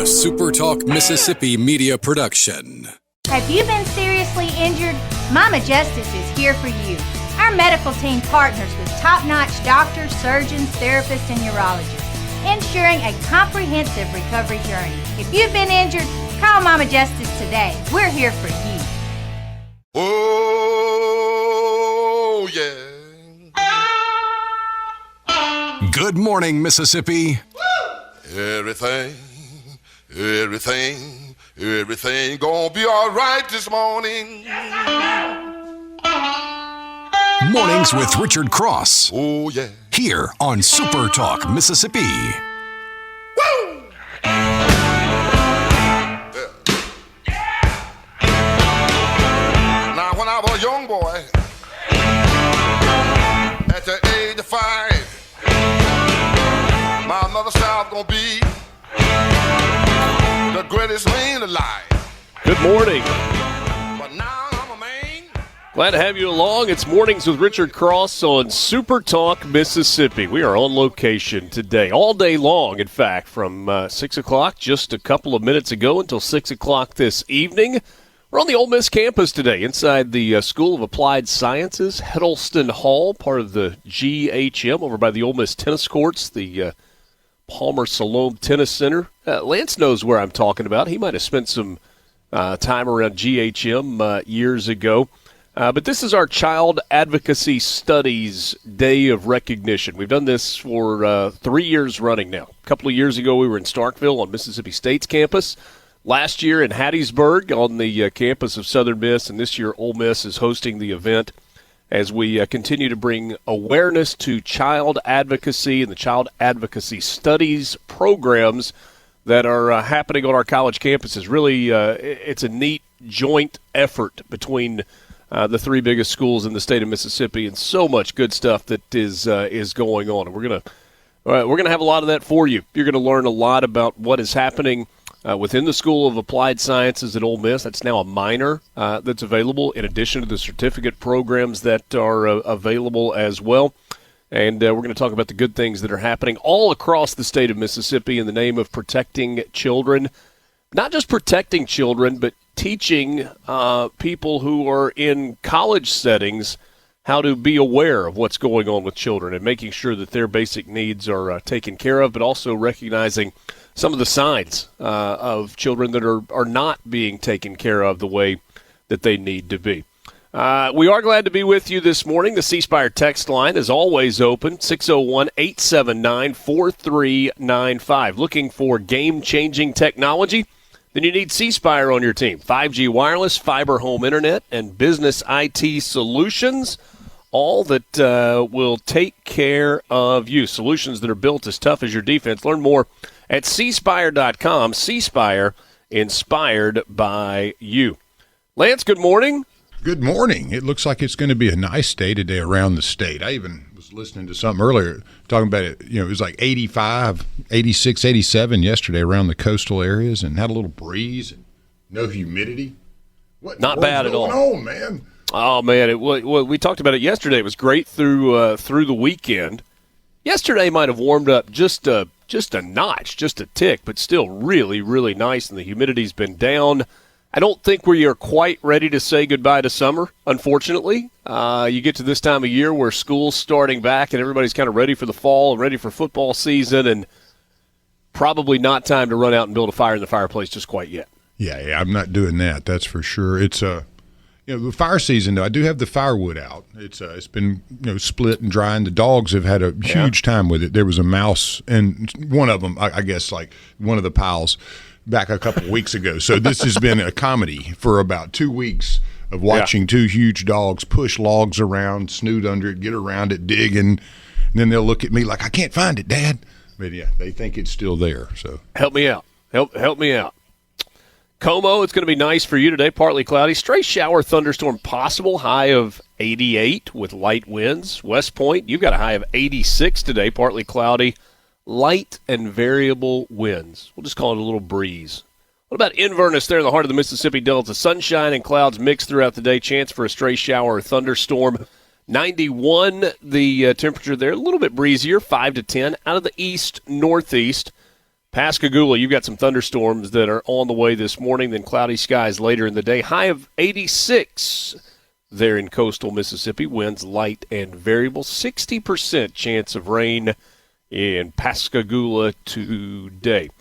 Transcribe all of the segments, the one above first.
SuperTalk Mississippi media production. Have you been seriously injured? Mama Justice is here for you. Our medical team partners with top-notch doctors, surgeons, therapists, and urologists, ensuring a comprehensive recovery journey. If you've been injured, call Mama Justice today. We're here for you. Oh, yeah. Good morning, Mississippi. Everything gonna be all right this morning. Mornings with Richard Cross. Oh, yeah. Here on SuperTalk Mississippi. Woo! Now, when I was a young boy, at the age of 5, my mother said I was gonna be the greatest man alive. Good morning. But now I'm a man. Glad to have you along. It's Mornings with Richard Cross on SuperTalk Mississippi. We are on location today, all day long, in fact, from 6 o'clock just a couple of minutes ago until 6 o'clock this evening. We're on the Ole Miss campus today inside the School of Applied Sciences, Hiddleston Hall, part of the GHM over by the Ole Miss tennis courts, the Palmer Salome Tennis Center. Lance knows where I'm talking about. He might have spent some time around GHM years ago. But this is our Child Advocacy Studies Day of Recognition. We've done this for 3 years running now. A couple of years ago, we were in Starkville on Mississippi State's campus. Last year in Hattiesburg on the campus of Southern Miss. And this year, Ole Miss is hosting the event as we continue to bring awareness to child advocacy and the child advocacy studies programs that are happening on our college campuses. Really, it's a neat joint effort between the three biggest schools in the state of Mississippi, and so much good stuff that is going on. And we're gonna have a lot of that for you. You're gonna learn a lot about what is happening within the School of Applied Sciences at Ole Miss. That's now a minor that's available in addition to the certificate programs that are available as well. And we're going to talk about the good things that are happening all across the state of Mississippi in the name of protecting children. Not just protecting children, but teaching people who are in college settings how to be aware of what's going on with children and making sure that their basic needs are taken care of, but also recognizing some of the signs of children that are not being taken care of the way that they need to be. We are glad to be with you this morning. The C Spire text line is always open, 601-879-4395. Looking for game-changing technology? Then you need C Spire on your team. 5G wireless, fiber home internet, and business IT solutions, all that will take care of you. Solutions that are built as tough as your defense. Learn more at cspire.com. C Spire, inspired by you. Lance, good morning. Good morning. It looks like it's going to be a nice day today around the state. I even was listening to something earlier talking about it. You know, it was like 85, 86, 87 yesterday around the coastal areas, and had a little breeze and no humidity. What Not bad at all. What's going on, man? Oh, man. We talked about it yesterday. It was great through the weekend. Yesterday might have warmed up just a notch, just a tick, but still really, really nice, and the humidity's been down. I don't think we are quite ready to say goodbye to summer, unfortunately. You get to this time of year where school's starting back and everybody's kind of ready for the fall and ready for football season, and probably not time to run out and build a fire in the fireplace just quite yet. Yeah, I'm not doing that. That's for sure. It's the fire season, though. I do have the firewood out. It's been split and drying. The dogs have had a huge time with it. There was a mouse in one of them, I guess, like one of the piles back a couple of weeks ago. So this has been a comedy for about 2 weeks of watching two huge dogs push logs around, snoot under it, get around it, dig, and then they'll look at me like, I can't find it, Dad. But yeah, they think it's still there. So help me out. Help me out. Como, it's going to be nice for you today. Partly cloudy. Stray shower thunderstorm possible. High of 88 with light winds. West Point, you've got a high of 86 today. Partly cloudy. Light and variable winds. We'll just call it a little breeze. What about Inverness there in the heart of the Mississippi Delta? Sunshine and clouds mixed throughout the day. Chance for a stray shower or thunderstorm. 91 the temperature there. A little bit breezier, 5 to 10. Out of the east, northeast. Pascagoula, you've got some thunderstorms that are on the way this morning, then cloudy skies later in the day. High of 86 there in coastal Mississippi. Winds light and variable. 60% chance of rain in Pascagoula today.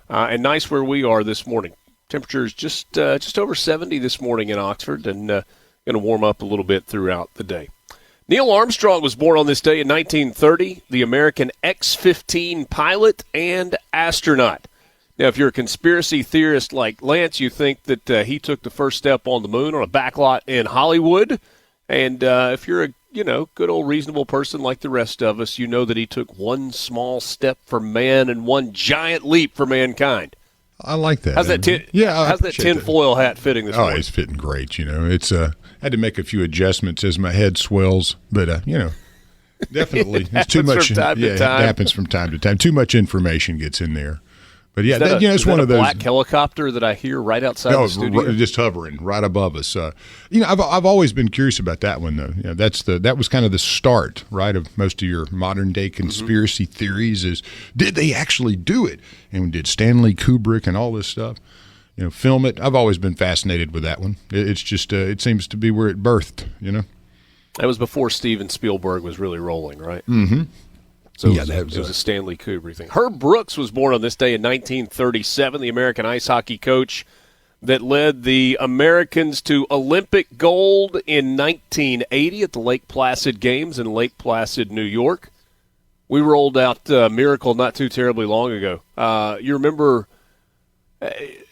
And nice where we are this morning. Temperatures just over 70 this morning in Oxford, and going to warm up a little bit throughout the day. Neil Armstrong was born on this day in 1930, the American X-15 pilot and astronaut. Now, if you're a conspiracy theorist like Lance, you think that he took the first step on the moon on a backlot in Hollywood. And if you're a good old reasonable person like the rest of us, you know that he took one small step for man and one giant leap for mankind. I like that. How's that tinfoil hat fitting this morning? Oh, it's fitting great. It's I had to make a few adjustments as my head swells, but definitely it's too much. From time to time. It happens from time to time. Too much information gets in there. But yeah, it's one of those black helicopter that I hear right outside the studio. Just hovering right above us. I've always been curious about that one though. That was kind of the start, right, of most of your modern day conspiracy theories. Is did they actually do it? And did Stanley Kubrick and all this stuff, film it? I've always been fascinated with that one. It's just it seems to be where it birthed. That was before Steven Spielberg was really rolling, right? Mm-hmm. So it was a Stanley Kubrick thing. Herb Brooks was born on this day in 1937, the American ice hockey coach that led the Americans to Olympic gold in 1980 at the Lake Placid Games in Lake Placid, New York. We rolled out Miracle not too terribly long ago. You remember,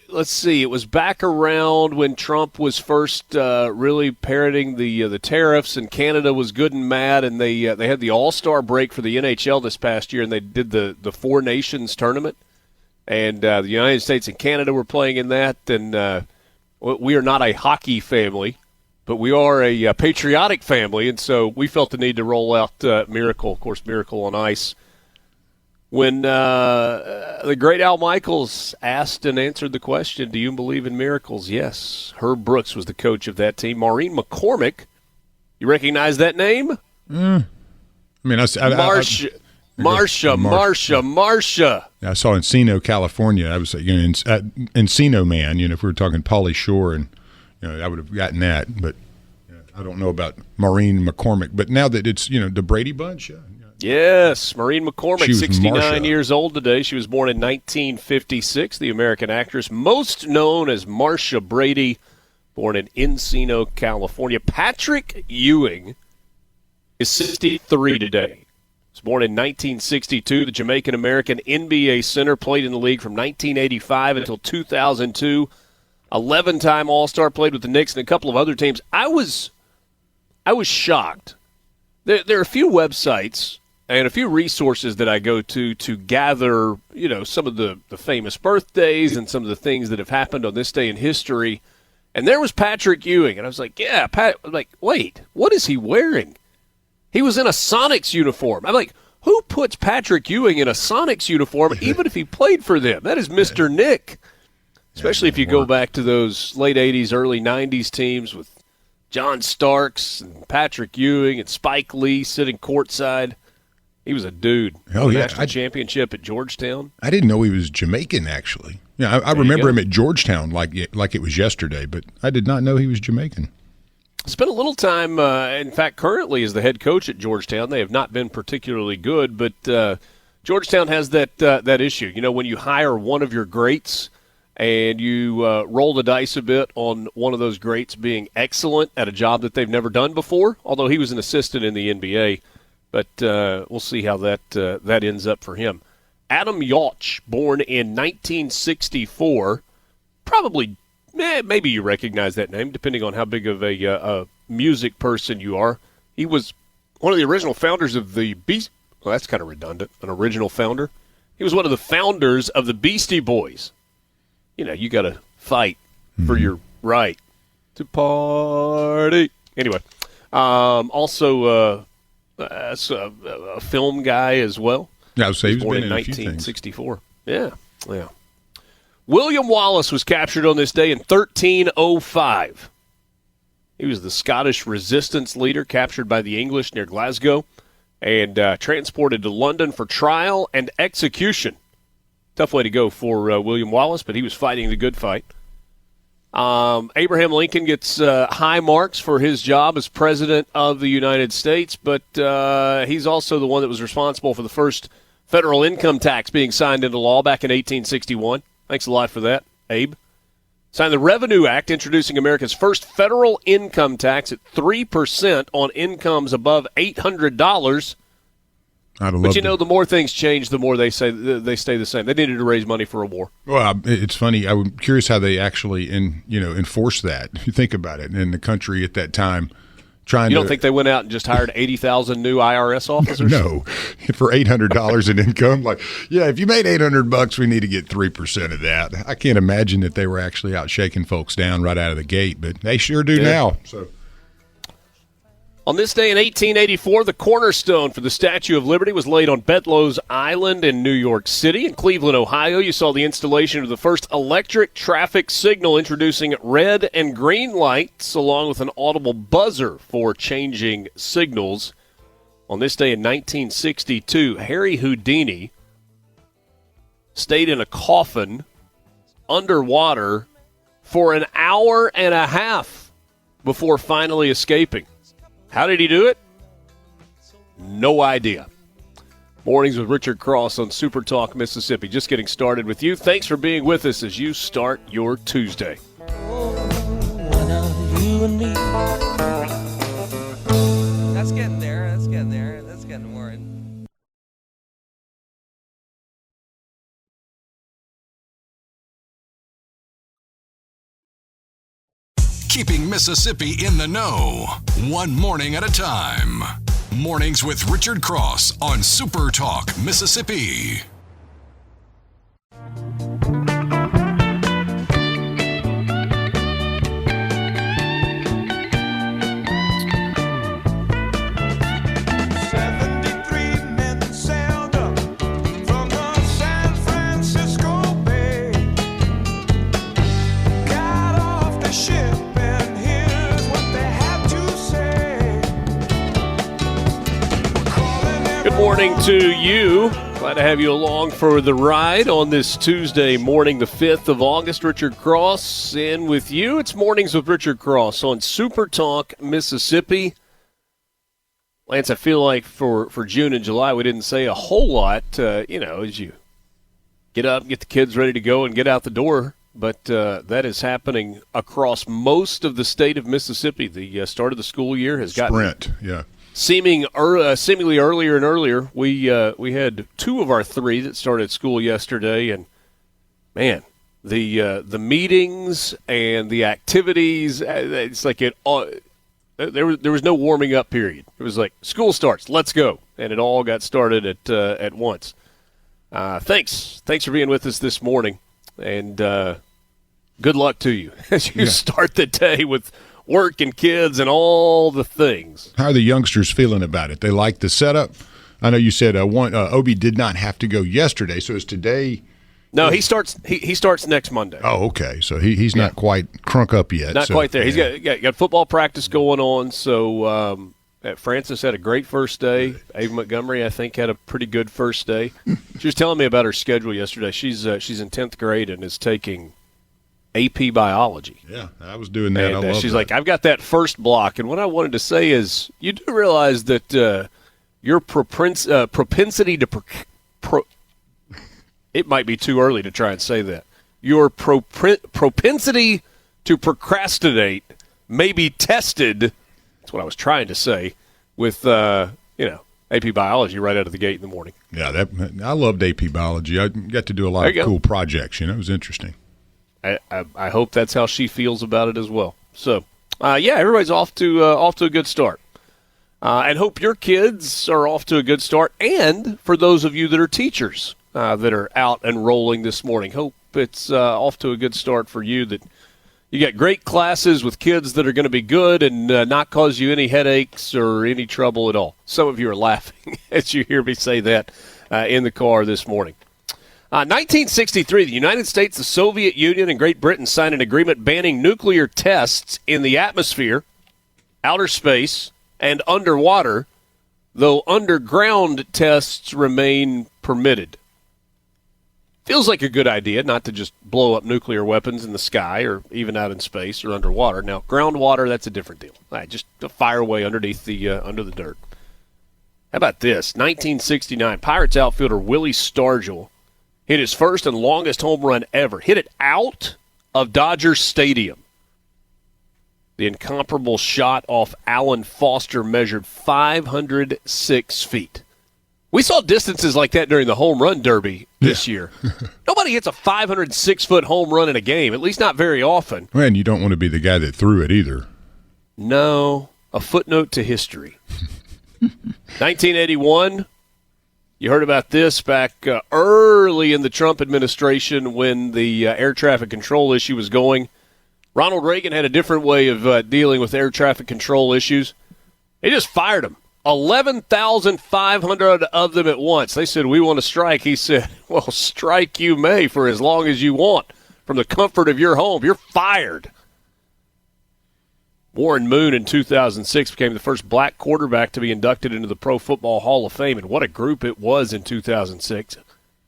let's see, it was back around when Trump was first really parroting the tariffs, and Canada was good and mad, and they had the All-Star break for the NHL this past year, and they did the Four Nations tournament, and the United States and Canada were playing in that, and we are not a hockey family, but we are a patriotic family, and so we felt the need to roll out Miracle, of course, Miracle on Ice. When the great Al Michaels asked and answered the question, do you believe in miracles? Yes. Herb Brooks was the coach of that team. Maureen McCormick, you recognize that name? I mean, Marsha. I saw Encino, California. I was Encino Man, if we were talking Pauly Shore, and I would have gotten that, but I don't know about Maureen McCormick. But now that it's, the Brady Bunch, yes, Maureen McCormick, 69 Marsha. years old today. She was born in 1956, the American actress, most known as Marsha Brady, born in Encino, California. Patrick Ewing is 63 today. He was born in 1962, the Jamaican-American NBA center, played in the league from 1985 until 2002. 11-time All-Star, played with the Knicks and a couple of other teams. I was shocked. There are a few websites and a few resources that I go to gather, some of the famous birthdays and some of the things that have happened on this day in history. And there was Patrick Ewing, and I was like, yeah, wait, what is he wearing? He was in a Sonics uniform. I'm like, who puts Patrick Ewing in a Sonics uniform, even if he played for them? That is Mr. Nick. Especially if you go back to those late 80s, early 90s teams with John Starks and Patrick Ewing and Spike Lee sitting courtside. He was a dude. Oh, yeah. National championship at Georgetown. I didn't know he was Jamaican, actually. Yeah, I remember him at Georgetown like it was yesterday, but I did not know he was Jamaican. Spent a little time, in fact, currently as the head coach at Georgetown. They have not been particularly good, but Georgetown has that issue. When you hire one of your greats and you roll the dice a bit on one of those greats being excellent at a job that they've never done before, although he was an assistant in the NBA. But we'll see how that ends up for him. Adam Yauch, born in 1964, probably, maybe you recognize that name, depending on how big of a music person you are. He was one of the original founders of the Beast. Well, that's kind of redundant, an original founder. He was one of the founders of the Beastie Boys. You got to fight for your right to party. Anyway, also a film guy as well. Yeah, I would say he was born in in a few 1964. Yeah. William Wallace was captured on this day in 1305. He was the Scottish resistance leader captured by the English near Glasgow and transported to London for trial and execution. tough way to go for William Wallace, but he was fighting the good fight. Abraham Lincoln gets high marks for his job as President of the United States, but he's also the one that was responsible for the first federal income tax being signed into law back in 1861. Thanks a lot for that, Abe. Signed the Revenue Act, introducing America's first federal income tax at 3% on incomes above $800. But you know, the more things change, the more they say they stay the same. They needed to raise money for a war. Well, it's funny. I'm curious how they actually enforce that. If you think about it, in the country at that time, you don't think they went out and just hired 80,000 new IRS officers? No, for $800 in income. Like, yeah, if you made $800, we need to get 3% of that. I can't imagine that they were actually out shaking folks down right out of the gate, but they sure do now. So. On this day in 1884, the cornerstone for the Statue of Liberty was laid on Bedloe's Island in New York City. In Cleveland, Ohio, you saw the installation of the first electric traffic signal, introducing red and green lights along with an audible buzzer for changing signals. On this day in 1962, Harry Houdini stayed in a coffin underwater for an hour and a half before finally escaping. How did he do it? No idea. Mornings with Richard Cross on SuperTalk Mississippi. Just getting started with you. Thanks for being with us as you start your Tuesday. You and me. That's getting there. That's getting there. That's getting more in. Keeping Mississippi in the know, one morning at a time. Mornings with Richard Cross on SuperTalk Mississippi. Morning to you. Glad to have you along for the ride on this Tuesday morning, the 5th of August. Richard Cross in with you. It's Mornings with Richard Cross on SuperTalk Mississippi. Lance, I feel like for June and July we didn't say a whole lot, as you get up, get the kids ready to go and get out the door. But that is happening across most of the state of Mississippi. The start of the school year has gotten sprint, yeah. Seemingly earlier and earlier. We had 2 of our 3 that started school yesterday, and man, the meetings and the activities, it's like there was no warming up period. It was like school starts, let's go, and it all got started at once. Thanks for being with us this morning, and good luck to you as you start the day with work and kids and all the things. How are the youngsters feeling about it? They like the setup? I know you said Obi did not have to go yesterday, so is today? No, he starts next Monday. Oh, okay. So he's not quite crunk up yet. Not quite there. Yeah. He's got football practice going on. So Frances had a great first day. Ava Montgomery, I think, had a pretty good first day. She was telling me about her schedule yesterday. She's in 10th grade and is taking AP Biology. Yeah, I was doing that. And she's like, I've got that first block. And what I wanted to say is, you do realize that your propensity to it might be too early to try and say that. Your propensity to procrastinate may be tested. That's what I was trying to say with AP Biology right out of the gate in the morning. Yeah, I loved AP Biology. I got to do a lot of cool projects. It was interesting. I hope that's how she feels about it as well. So, everybody's off to a good start. And hope your kids are off to a good start. And for those of you that are teachers that are out and rolling this morning, hope it's off to a good start for you, that you got great classes with kids that are going to be good and not cause you any headaches or any trouble at all. Some of you are laughing as you hear me say that in the car this morning. 1963, the United States, the Soviet Union, and Great Britain signed an agreement banning nuclear tests in the atmosphere, outer space, and underwater, though underground tests remain permitted. Feels like a good idea not to just blow up nuclear weapons in the sky or even out in space or underwater. Now, groundwater, that's a different deal. Just a fire away underneath under the dirt. How about this? 1969, Pirates outfielder Willie Stargell hit his first and longest home run ever. Hit it out of Dodger Stadium. The incomparable shot off Alan Foster measured 506 feet. We saw distances like that during the home run derby this year. Nobody hits a 506-foot home run in a game, at least not very often. Well, and you don't want to be the guy that threw it either. No, a footnote to history. 1981, you heard about this back early in the Trump administration when the air traffic control issue was going. Ronald Reagan had a different way of dealing with air traffic control issues. He just fired them. 11,500 of them at once. They said, we want to strike. He said, well, strike you may for as long as you want. From the comfort of your home, you're fired. Warren Moon in 2006 became the first black quarterback to be inducted into the Pro Football Hall of Fame, and what a group it was in 2006.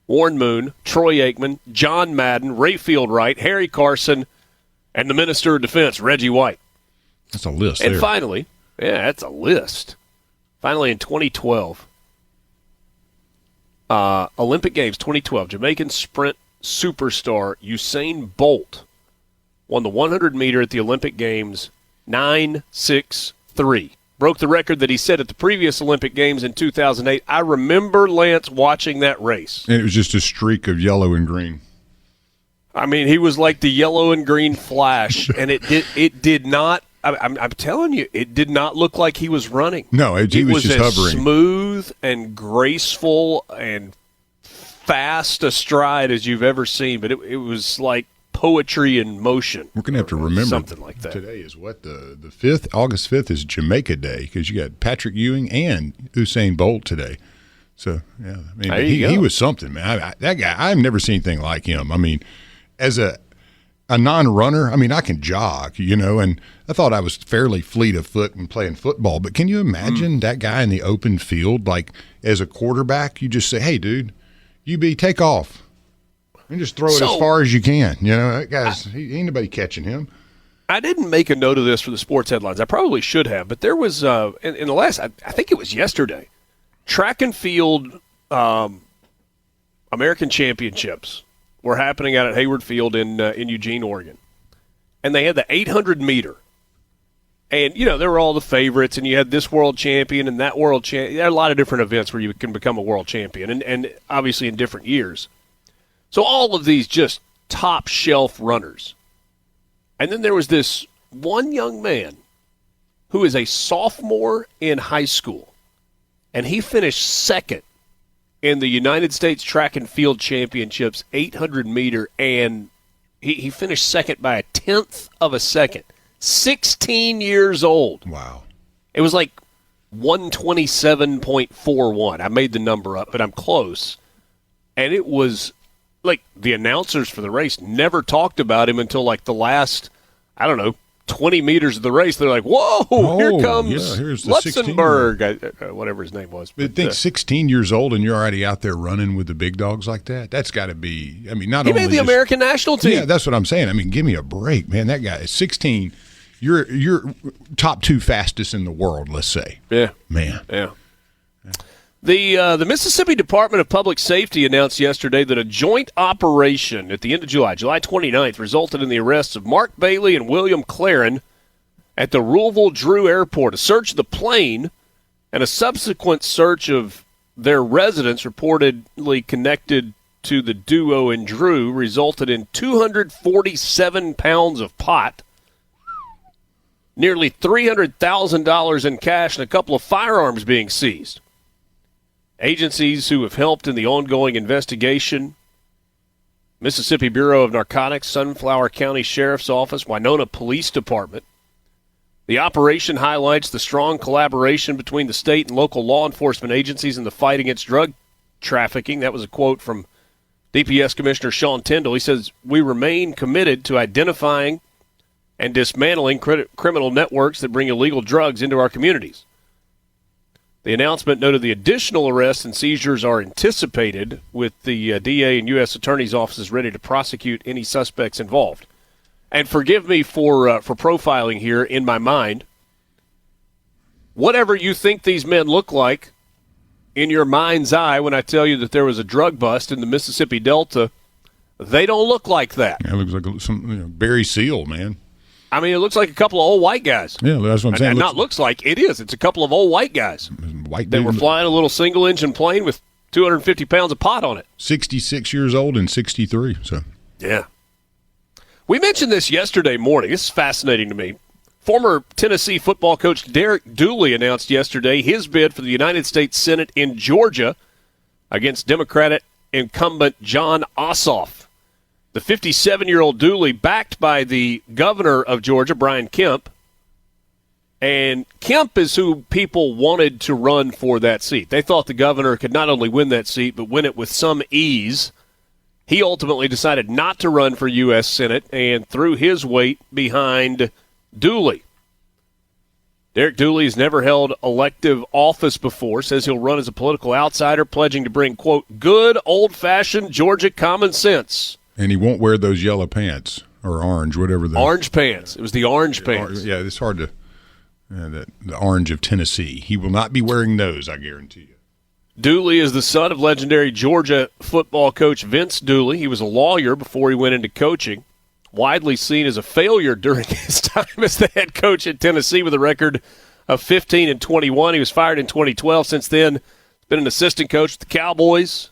Warren Moon, Troy Aikman, John Madden, Rayfield Wright, Harry Carson, and the Minister of Defense, Reggie White. That's a list And there. finally, that's a list. Finally, in 2012, Olympic Games 2012, Jamaican sprint superstar Usain Bolt won the 100-meter at the Olympic Games 9.63. Broke the record that he set at the previous Olympic Games in 2008. I remember, Lance, watching that race. And it was just a streak of yellow and green. I mean, he was like the yellow and green flash, and it did not. I'm telling you, it did not look like he was running. No, he was just as hovering. Smooth and graceful and fast a stride as you've ever seen, but it was like poetry in motion. We're going to have to remember something like that. Today is what, the 5th? August 5th is Jamaica Day because you got Patrick Ewing and Usain Bolt today. So, yeah, I mean, he was something, man. That guy, I've never seen anything like him. I mean, as a non-runner, I mean, I can jog, and I thought I was fairly fleet of foot when playing football. But can you imagine that guy in the open field, like as a quarterback, you just say, hey, dude, take off and just throw it as far as you can. That guy's, ain't nobody catching him. I didn't make a note of this for the sports headlines. I probably should have, but there was, in the last, I think it was yesterday, track and field American Championships were happening out at Hayward Field in Eugene, Oregon. And they had the 800-meter. And, there were all the favorites, and you had this world champion and that world champion. There are a lot of different events where you can become a world champion, and obviously in different years. So all of these just top-shelf runners. And then there was this one young man who is a sophomore in high school, and he finished second in the United States Track and Field Championships 800-meter, and he finished second by a tenth of a second. 16 years old. Wow. It was like 127.41. I made the number up, but I'm close. And it was like the announcers for the race never talked about him until like the last, 20 meters of the race. They're like, whoa, here comes here's the Luxembourg, whatever his name was. But think 16 years old and you're already out there running with the big dogs like that? That's got to be, not he only made the American national team. Yeah, that's what I'm saying. I mean, give me a break, man. That guy is 16. You're top 2 fastest in the world, let's say. Yeah. Man. Yeah. The Mississippi Department of Public Safety announced yesterday that a joint operation at the end of July 29th, resulted in the arrests of Mark Bailey and William Claren at the Louisville Drew Airport. A search of the plane and a subsequent search of their residence reportedly connected to the duo in Drew resulted in 247 pounds of pot, nearly $300,000 in cash, and a couple of firearms being seized. Agencies who have helped in the ongoing investigation: Mississippi Bureau of Narcotics, Sunflower County Sheriff's Office, Winona Police Department. The operation highlights the strong collaboration between the state and local law enforcement agencies in the fight against drug trafficking. That was a quote from DPS Commissioner Sean Tyndall. He says, "We remain committed to identifying and dismantling criminal networks that bring illegal drugs into our communities." The announcement noted the additional arrests and seizures are anticipated, with the DA and U.S. Attorney's offices ready to prosecute any suspects involved. And forgive me for profiling here in my mind. Whatever you think these men look like in your mind's eye when I tell you that there was a drug bust in the Mississippi Delta, they don't look like that. Yeah, it looks like some Barry Seal, man. I mean, it looks like a couple of old white guys. Yeah, that's what I'm saying. And not looks like, it is. It's a couple of old white guys. They were flying a little single-engine plane with 250 pounds of pot on it. 66 years old and 63. So yeah. We mentioned this yesterday morning. This is fascinating to me. Former Tennessee football coach Derek Dooley announced yesterday his bid for the United States Senate in Georgia against Democratic incumbent John Ossoff. The 57-year-old Dooley, backed by the governor of Georgia, Brian Kemp, and Kemp is who people wanted to run for that seat. They thought the governor could not only win that seat, but win it with some ease. He ultimately decided not to run for U.S. Senate and threw his weight behind Dooley. Derek Dooley has never held elective office before, says he'll run as a political outsider, pledging to bring, quote, good old-fashioned Georgia common sense. And he won't wear those yellow pants or orange, whatever the orange pants. It was the orange pants. Yeah, it's hard to the orange of Tennessee. He will not be wearing those, I guarantee you. Dooley is the son of legendary Georgia football coach Vince Dooley. He was a lawyer before he went into coaching. Widely seen as a failure during his time as the head coach at Tennessee with a record of 15-21. He was fired in 2012. Since then, he's been an assistant coach with the Cowboys,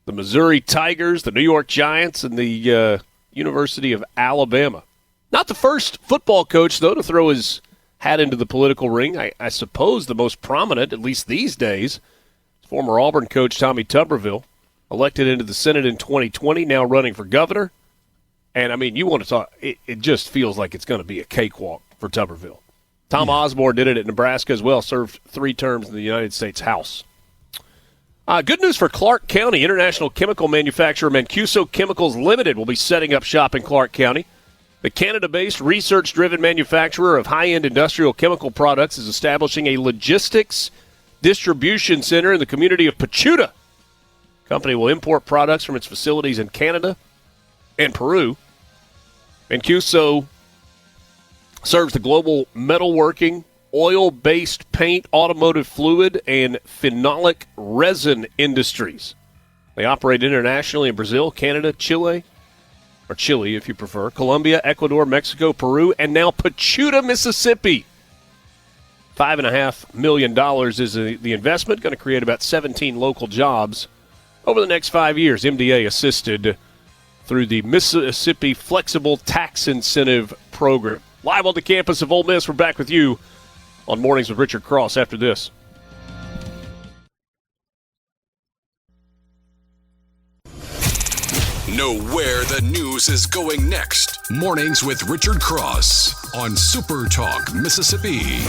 the Missouri Tigers, the New York Giants, and the University of Alabama. Not the first football coach, though, to throw his hat into the political ring. I suppose the most prominent, at least these days, is former Auburn coach Tommy Tuberville, elected into the Senate in 2020, now running for governor. And, I mean, you want to talk, it just feels like it's going to be a cakewalk for Tuberville. Tom Osborne did it at Nebraska as well, served 3 terms in the United States House. Good news for Clark County. International chemical manufacturer Mancuso Chemicals Limited will be setting up shop in Clark County. The Canada-based, research-driven manufacturer of high-end industrial chemical products is establishing a logistics distribution center in the community of Pachuta. The company will import products from its facilities in Canada and Peru. Mancuso serves the global metalworking, oil-based paint, automotive fluid, and phenolic resin industries. They operate internationally in Brazil, Canada, Chile, or Chile if you prefer, Colombia, Ecuador, Mexico, Peru, and now Pachuta, Mississippi. $5.5 million is the investment, going to create about 17 local jobs over the next 5 years. MDA assisted through the Mississippi Flexible Tax Incentive Program. Live on the campus of Ole Miss, we're back with you on Mornings with Richard Cross after this. Know where the news is going next. Mornings with Richard Cross on SuperTalk Mississippi.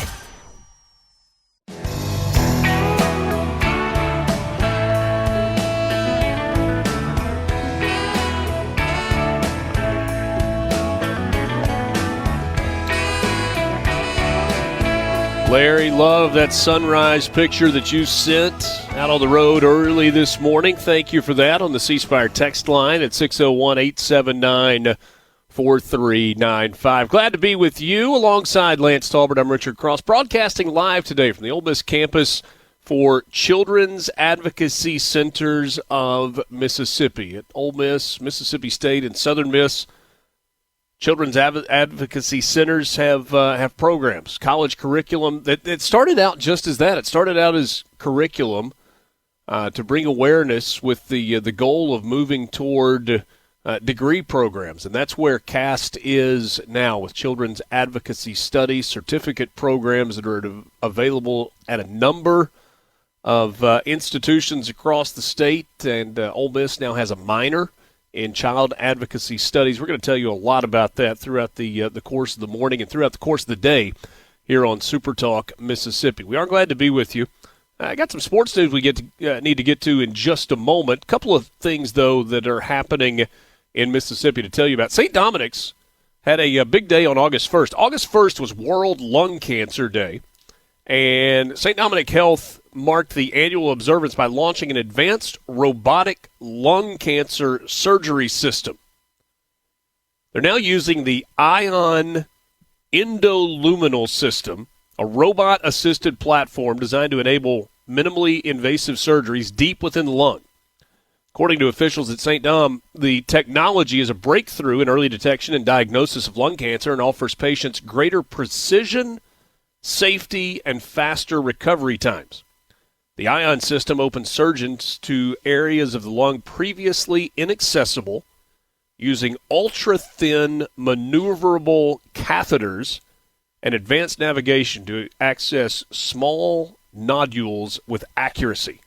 Larry, love that sunrise picture that you sent out on the road early this morning. Thank you for that on the C Spire text line at 601-879-4395. Glad to be with you alongside Lance Talbert. I'm Richard Cross, broadcasting live today from the Ole Miss campus for Children's Advocacy Centers of Mississippi. At Ole Miss, Mississippi State, and Southern Miss, Children's Advocacy Centers have programs, college curriculum. That started out just as that. It started out as curriculum to bring awareness with the goal of moving toward degree programs. And that's where CAST is now, with Children's Advocacy Studies, certificate programs that are available at a number of institutions across the state. And Ole Miss now has a minor in child advocacy studies. We're going to tell you a lot about that throughout the course of the morning and throughout the course of the day here on SuperTalk Mississippi. We are glad to be with you. I got some sports news we need to get to in just a moment. A couple of things, though, that are happening in Mississippi to tell you about. St. Dominic's had a big day on August 1st. August 1st was World Lung Cancer Day, And St. Dominic Health marked the annual observance by launching an advanced robotic lung cancer surgery system. They're now using the Ion Endoluminal System, a robot-assisted platform designed to enable minimally invasive surgeries deep within the lung. According to officials at St. Dom, the technology is a breakthrough in early detection and diagnosis of lung cancer and offers patients greater precision, safety, and faster recovery times. The Ion system opens surgeons to areas of the lung previously inaccessible using ultra-thin, maneuverable catheters and advanced navigation to access small nodules with accuracy.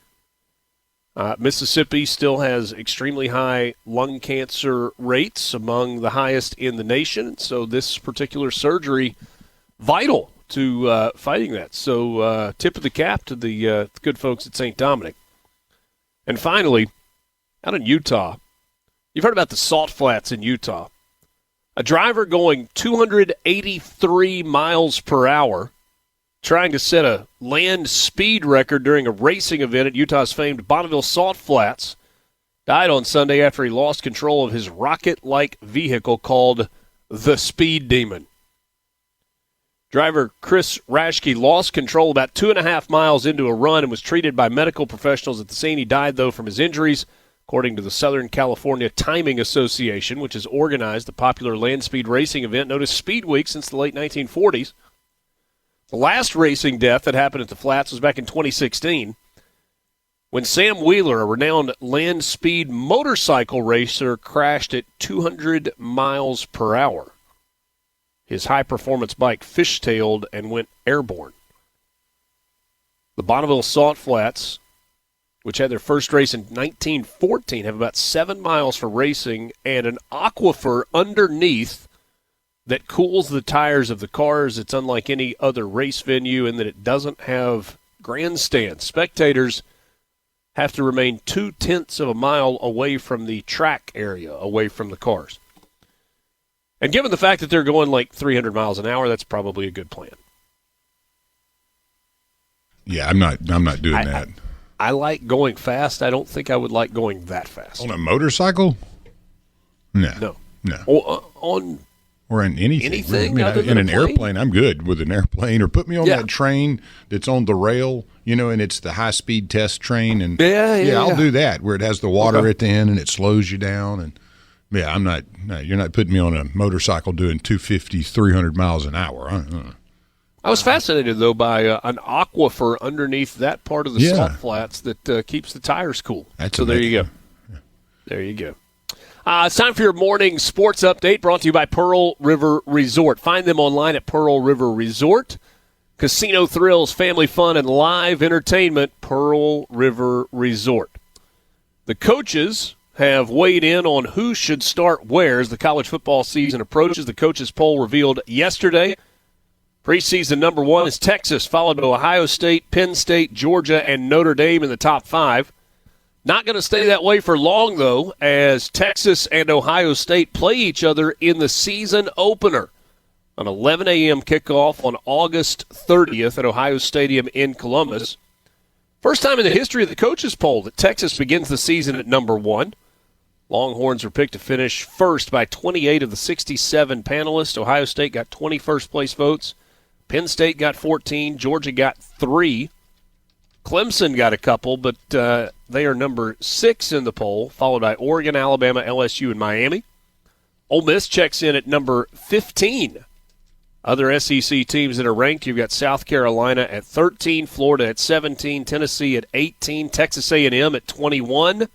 Mississippi still has extremely high lung cancer rates, among the highest in the nation, so this particular surgery vital to fighting that. So tip of the cap to the good folks at St. Dominic. And finally, out in Utah, you've heard about the salt flats in Utah. A driver going 283 miles per hour trying to set a land speed record during a racing event at Utah's famed Bonneville Salt Flats died on Sunday after he lost control of his rocket-like vehicle called the Speed Demon. Driver Chris Rashke lost control about 2.5 miles into a run and was treated by medical professionals at the scene. He died, though, from his injuries, according to the Southern California Timing Association, which has organized the popular land speed racing event known as Speed Week since the late 1940s. The last racing death that happened at the Flats was back in 2016 when Sam Wheeler, a renowned land speed motorcycle racer, crashed at 200 miles per hour. His high-performance bike fishtailed and went airborne. The Bonneville Salt Flats, which had their first race in 1914, have about 7 miles for racing and an aquifer underneath that cools the tires of the cars. It's unlike any other race venue in that it doesn't have grandstands. Spectators have to remain 0.2 of a mile away from the track area, away from the cars. And given the fact that they're going like 300 miles an hour, that's probably a good plan. Yeah, I'm not doing that. I like going fast. I don't think I would like going that fast. On a motorcycle? No. Or in anything. I mean, in an airplane, I'm good with an airplane. Or put me on that train that's on the rail, and it's the high-speed test train. And I'll do that, where it has the water at the end and it slows you down. And you're not putting me on a motorcycle doing 250, 300 miles an hour. I was fascinated, though, by an aquifer underneath that part of the salt flats that keeps the tires cool. That's there you go. Yeah. There you go. It's time for your morning sports update, brought to you by Pearl River Resort. Find them online at Pearl River Resort. Casino thrills, family fun, and live entertainment, Pearl River Resort. The coaches have weighed in on who should start where as the college football season approaches. The coaches poll revealed yesterday preseason number 1 is Texas, followed by Ohio State, Penn State, Georgia, and Notre Dame in the top 5. Not going to stay that way for long, though, as Texas and Ohio State play each other in the season opener. An 11 a.m. kickoff on August 30th at Ohio Stadium in Columbus. First time in the history of the coaches poll that Texas begins the season at number 1. Longhorns were picked to finish first by 28 of the 67 panelists. Ohio State got 20 first-place votes. Penn State got 14. Georgia got 3. Clemson got a couple, but they are number 6 in the poll, followed by Oregon, Alabama, LSU, and Miami. Ole Miss checks in at number 15. Other SEC teams that are ranked, you've got South Carolina at 13, Florida at 17, Tennessee at 18, Texas A&M at 21.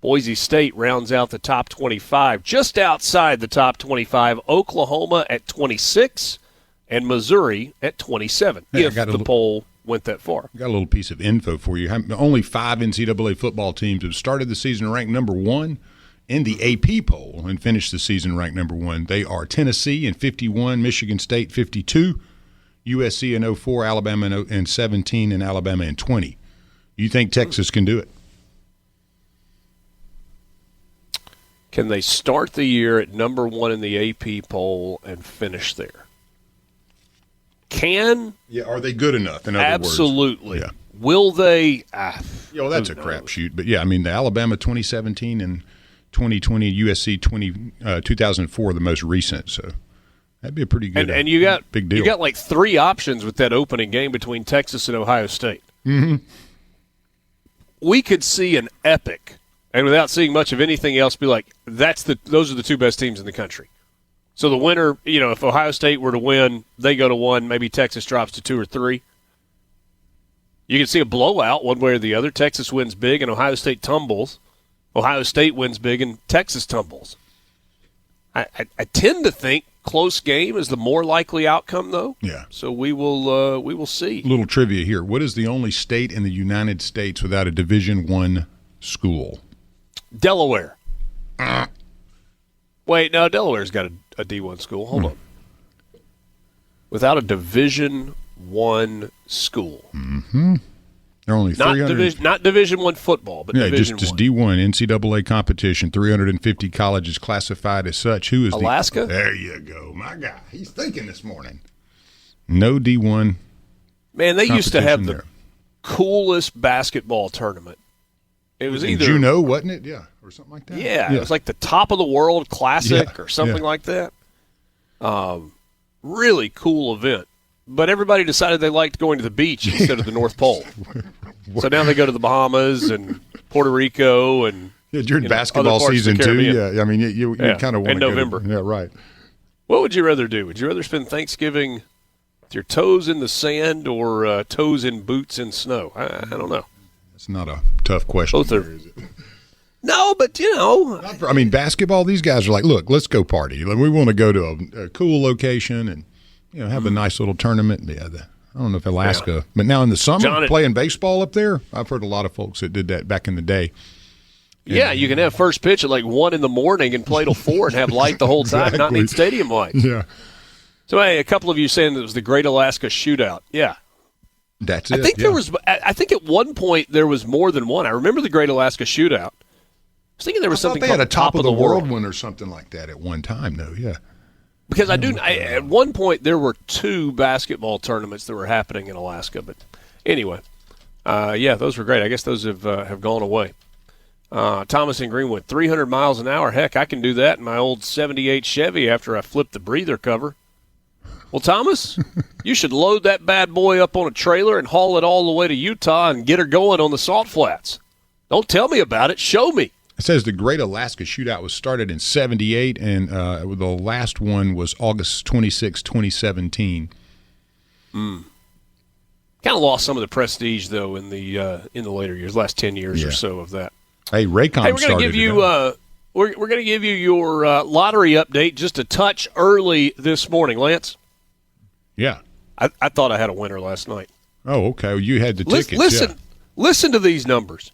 Boise State rounds out the top 25. Just outside the top 25, Oklahoma at 26 and Missouri at 27, if the poll went that far. Got a little piece of info for you. Only 5 NCAA football teams have started the season ranked number 1 in the AP poll and finished the season ranked number 1. They are Tennessee in 51, Michigan State 52, USC in 04, Alabama in 17, and Alabama in 20. You think Texas can do it? Can they start the year at number 1 in the AP poll and finish there? can. Yeah, are they good enough, in other Absolutely. words? Will they? That's a crapshoot. But, yeah, I mean, the Alabama 2017 and 2020, USC 2004 the most recent. So that'd be a pretty good and you got big deal. You got like 3 options with that opening game between Texas and Ohio State. Mm-hmm. We could see an epic, and without seeing much of anything else, be like, those are the 2 best teams in the country. So the winner, if Ohio State were to win, they go to 1, maybe Texas drops to 2 or 3. You can see a blowout one way or the other. Texas wins big and Ohio State tumbles. Ohio State wins big and Texas tumbles. I tend to think close game is the more likely outcome, though. Yeah. So we will see. Little trivia here. What is the only state in the United States without a Division I school? Delaware. Wait, no, Delaware's got a D1 school. Hold on. Without a Division I school. Mm-hmm. There are only 300. Not Division I football, but Division I. just D1 NCAA competition. 350 colleges classified as such. Who is Alaska? There you go, my guy. He's thinking this morning. No D1. Man, they used to have the coolest basketball tournament. It was either Juneau, wasn't it? Yeah, or something like that. Yeah, it was like the top of the world classic or something like that. Really cool event. But everybody decided they liked going to the beach instead of the North Pole. So now they go to the Bahamas and Puerto Rico and during basketball season too. Yeah, I mean you kind of want in November. Yeah, right. What would you rather do? Would you rather spend Thanksgiving with your toes in the sand or toes in boots in snow? I don't know. It's not a tough question. Both are. Is it? No, but I mean basketball. These guys are like, look, let's go party. We want to go to a cool location and. Have a nice little tournament. I don't know if Alaska, but now in the summer, playing baseball up there, I've heard a lot of folks that did that back in the day. Yeah, you can have first pitch at like 1 in the morning and play till 4 and have light the whole time, not need stadium lights. Yeah. So, hey, a couple of you saying it was the Great Alaska Shootout. Yeah. That's it. I think there was. I think at one point there was more than one. I remember the Great Alaska Shootout. I was thinking there was something called they had a top of the world one or something like that at one time, though. Yeah. Because at one point there were 2 basketball tournaments that were happening in Alaska. But anyway, those were great. I guess those have gone away. Thomas in Greenwood, 300 miles an hour. Heck, I can do that in my old 78 Chevy after I flip the breather cover. Well, Thomas, you should load that bad boy up on a trailer and haul it all the way to Utah and get her going on the Salt Flats. Don't tell me about it. Show me. It says the Great Alaska Shootout was started in 78, and the last one was August 26, 2017. Kind of lost some of the prestige, though, in the later years, last 10 years or so of that. Hey, Raycom we're going to give you we're going to give you your lottery update just a touch early this morning, Lance. Yeah, I thought I had a winner last night. Oh, okay. Well, you had the tickets. Listen to these numbers.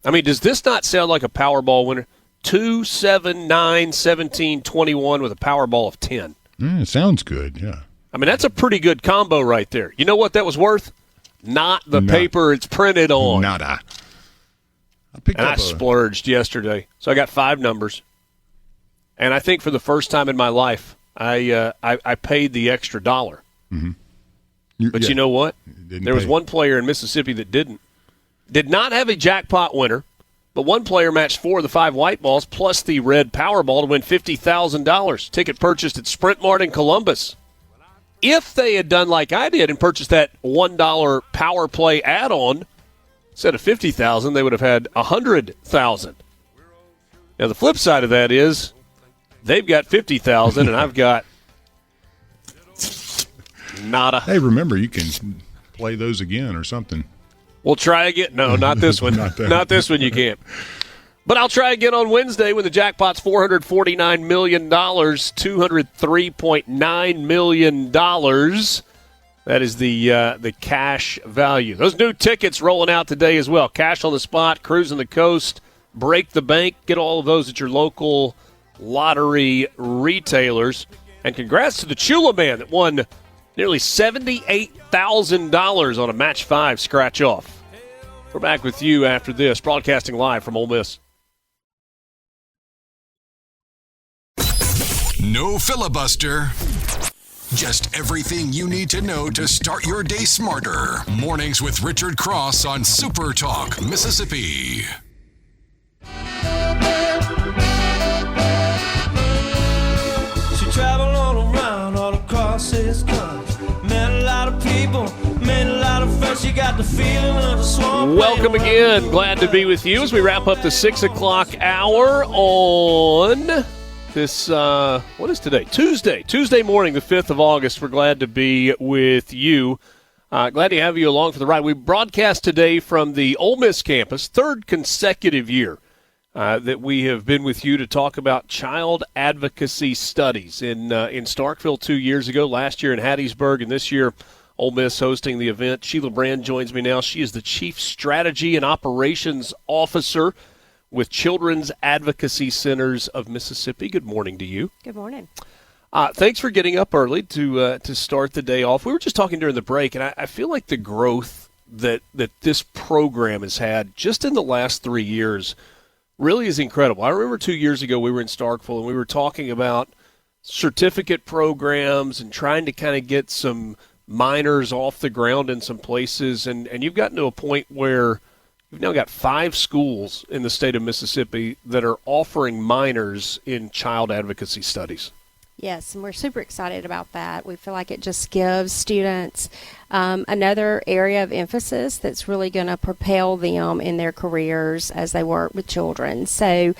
I mean, does this not sound like a Powerball winner? 2, 7, 9, 17, 21 with a Powerball of 10. It sounds good, yeah. I mean, that's a pretty good combo right there. You know what that was worth? Not the paper it's printed on. Nada. I splurged yesterday, so I got 5 numbers. And I think for the first time in my life, I paid the extra $1. Mm-hmm. But you know what? There was one player in Mississippi that did not have a jackpot winner, but one player matched 4 of the 5 white balls plus the red Powerball to win $50,000. Ticket purchased at Sprint Mart in Columbus. If they had done like I did and purchased that $1 Power Play add-on, instead of $50,000, they would have had $100,000. Now the flip side of that is they've got $50,000 and I've got nada. Hey, remember you can play those again or something. We'll try again. No, not this one. Not this one you can't. But I'll try again on Wednesday when the jackpot's $449 million, $203.9 million. That is the cash value. Those new tickets rolling out today as well. Cash on the spot, cruising the coast, break the bank. Get all of those at your local lottery retailers. And congrats to the Chula man that won nearly $78,000 on a Match 5 scratch-off. We're back with you after this, broadcasting live from Ole Miss. No filibuster. Just everything you need to know to start your day smarter. Mornings with Richard Cross on Super Talk, Mississippi. She traveled all around, all across this country. Met a lot of people, made a lot of friends. She got the feeling of the swamp. Welcome again. Glad to be with you as we wrap up the 6 o'clock hour on this, what is today? Tuesday morning, the 5th of August. We're glad to be with you. Glad to have you along for the ride. We broadcast today from the Ole Miss campus, third consecutive year that we have been with you to talk about child advocacy studies in Starkville 2 years ago, last year in Hattiesburg, and this year Ole Miss hosting the event. Sheila Brand joins me now. She is the Chief Strategy and Operations Officer with Children's Advocacy Centers of Mississippi. Good morning to you. Good morning. Thanks for getting up early to start the day off. We were just talking during the break, and I feel like the growth that this program has had just in the last 3 years really is incredible. I remember 2 years ago we were in Starkville, and we were talking about certificate programs and trying to kind of get some minors off the ground in some places, and you've gotten to a point where we've now got 5 schools in the state of Mississippi that are offering minors in child advocacy studies. Yes, and we're super excited about that. We feel like it just gives students another area of emphasis that's really going to propel them in their careers as they work with children. So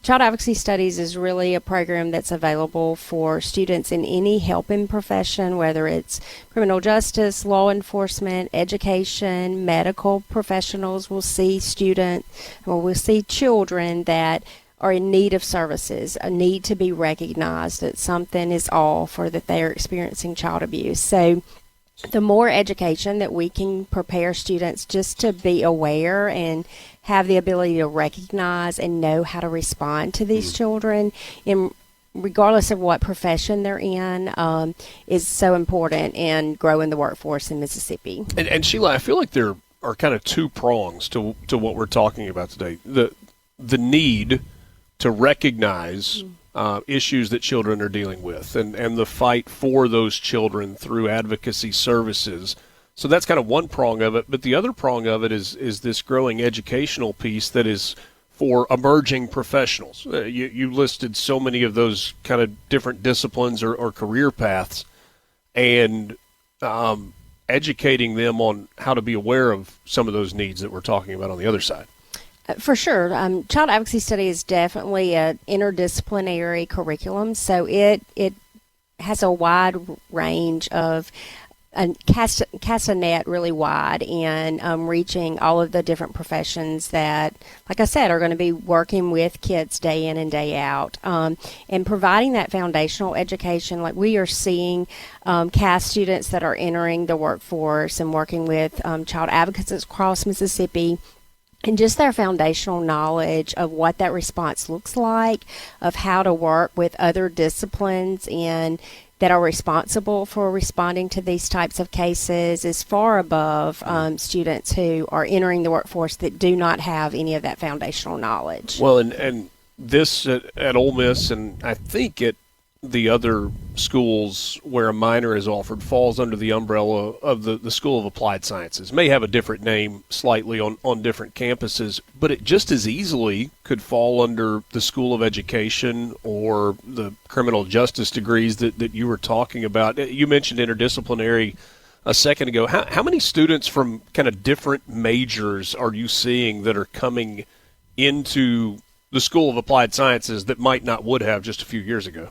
Child Advocacy Studies is really a program that's available for students in any helping profession, whether it's criminal justice, law enforcement, education, medical professionals. We'll see children that are in need of services, a need to be recognized that something is off or that they are experiencing child abuse. So the more education that we can prepare students just to be aware and have the ability to recognize and know how to respond to these children, regardless of what profession they're in, is so important in growing the workforce in Mississippi. And Sheila, I feel like there are kind of 2 prongs to what we're talking about today. The need to recognize issues that children are dealing with and the fight for those children through advocacy services. So that's kind of one prong of it, but the other prong of it is this growing educational piece that is for emerging professionals. You listed so many of those kind of different disciplines or career paths, and educating them on how to be aware of some of those needs that we're talking about on the other side. For sure. Child Advocacy Study is definitely an interdisciplinary curriculum, so it has a wide range of cast a net really wide in reaching all of the different professions that, like I said, are going to be working with kids day in and day out, and providing that foundational education. Like we are seeing CAST students that are entering the workforce and working with child advocates across Mississippi, and just their foundational knowledge of what that response looks like, of how to work with other disciplines and that are responsible for responding to these types of cases is far above students who are entering the workforce that do not have any of that foundational knowledge. Well, and this at Ole Miss, and I think at the other schools where a minor is offered, falls under the umbrella of the School of Applied Sciences. May have a different name slightly on different campuses, but it just as easily could fall under the School of Education or the criminal justice degrees that you were talking about. You mentioned interdisciplinary a second ago. How many students from kind of different majors are you seeing that are coming into the School of Applied Sciences that might not would have just a few years ago?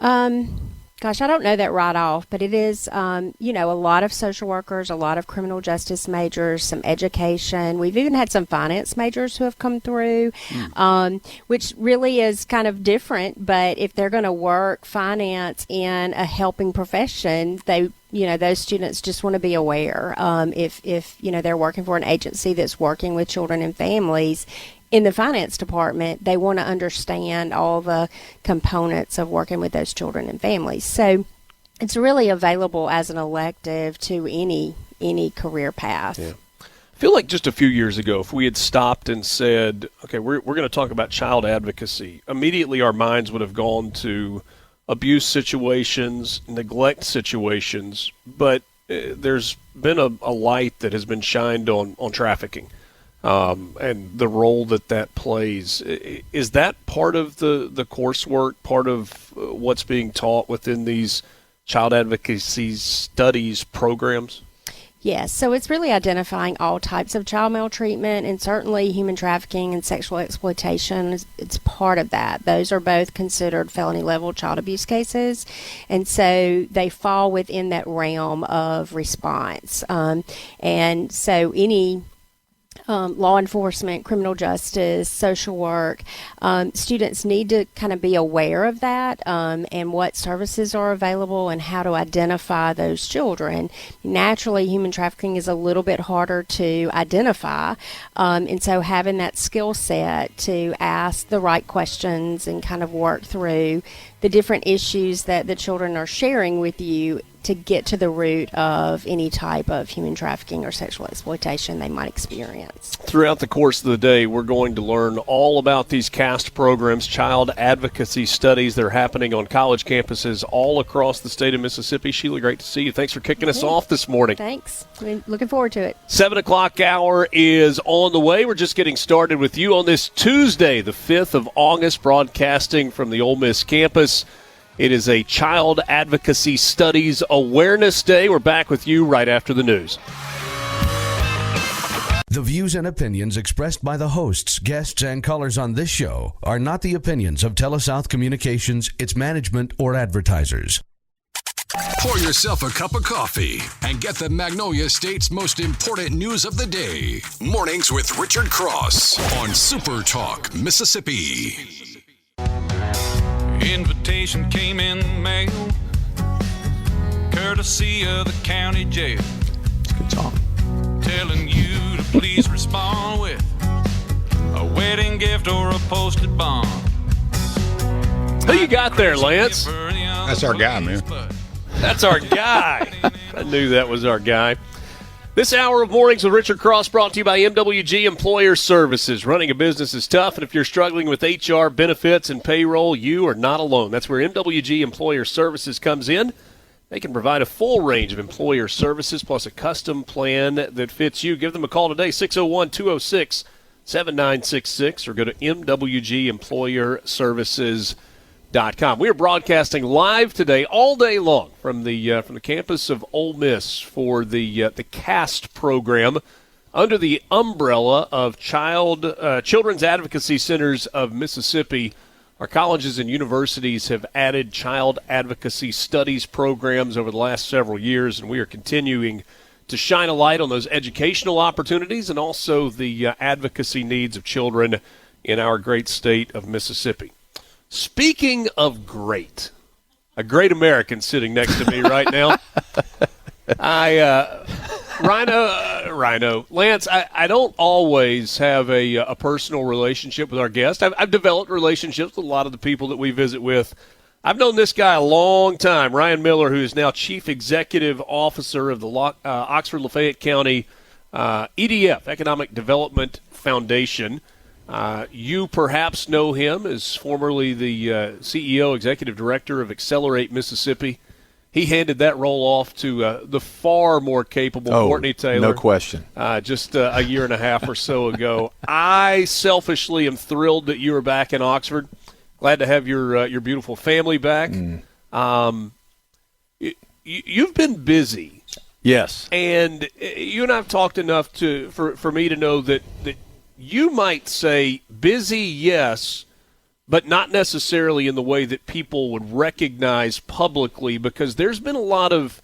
Gosh, I don't know that right off, but it is, a lot of social workers, a lot of criminal justice majors, some education. We've even had some finance majors who have come through, which really is kind of different. But if they're going to work finance in a helping profession, those students just want to be aware. If they're working for an agency that's working with children and families, in the finance department, they want to understand all the components of working with those children and families. So it's really available as an elective to any career path. Yeah. I feel like just a few years ago, if we had stopped and said, okay, we're going to talk about child advocacy, immediately our minds would have gone to abuse situations, neglect situations, but there's been a light that has been shined on trafficking and the role that plays. Is that part of the coursework, part of what's being taught within these child advocacy studies programs? Yes, so it's really identifying all types of child maltreatment, and certainly human trafficking and sexual exploitation it's part of that. Those are both considered felony level child abuse cases, and so they fall within that realm of response. And so any law enforcement, criminal justice, social work, students need to kind of be aware of that and what services are available and how to identify those children. Naturally, human trafficking is a little bit harder to identify, and so having that skill set to ask the right questions and kind of work through the different issues that the children are sharing with you to get to the root of any type of human trafficking or sexual exploitation they might experience. Throughout the course of the day, we're going to learn all about these CAST programs, child advocacy studies that are happening on college campuses all across the state of Mississippi. Sheila, great to see you. Thanks for kicking us off this morning. Thanks. Looking forward to it. 7 o'clock hour is on the way. We're just getting started with you on this Tuesday, the 5th of August, broadcasting from the Ole Miss campus. It is a Child Advocacy Studies Awareness Day. We're back with you right after the news. The views and opinions expressed by the hosts, guests, and callers on this show are not the opinions of TeleSouth Communications, its management, or advertisers. Pour yourself a cup of coffee and get the Magnolia State's most important news of the day. Mornings with Richard Cross on SuperTalk, Mississippi. Invitation came in the mail, courtesy of the county jail. It's a good song. Telling you to please respond with a wedding gift or a posted bond. Who you got there, Lance? That's our guy, man. That's our guy. I knew that was our guy. This hour of Mornings with Richard Cross brought to you by MWG Employer Services. Running a business is tough, and if you're struggling with HR, benefits, and payroll, you are not alone. That's where MWG Employer Services comes in. They can provide a full range of employer services plus a custom plan that fits you. Give them a call today, 601-206-7966, or go to MWGEmployerServices.com. We are broadcasting live today, all day long, from the campus of Ole Miss for the CAST program under the umbrella of Children's Advocacy Centers of Mississippi. Our colleges and universities have added child advocacy studies programs over the last several years, and we are continuing to shine a light on those educational opportunities and also the advocacy needs of children in our great state of Mississippi. Speaking of great, a great American sitting next to me right now. Rhino, Lance, I don't always have a personal relationship with our guest. I've developed relationships with a lot of the people that we visit with. I've known this guy a long time, Ryan Miller, who is now Chief Executive Officer of the Oxford-Lafayette County EDF, Economic Development Foundation. You perhaps know him as formerly the CEO, Executive Director of Accelerate Mississippi. He handed that role off to the far more capable Courtney Taylor. No question. Just a year and a half or so ago. I selfishly am thrilled that you are back in Oxford. Glad to have your beautiful family back. You've been busy. Yes. And you and I have talked enough for me to know that you might say busy, yes, but not necessarily in the way that people would recognize publicly, because there's been a lot of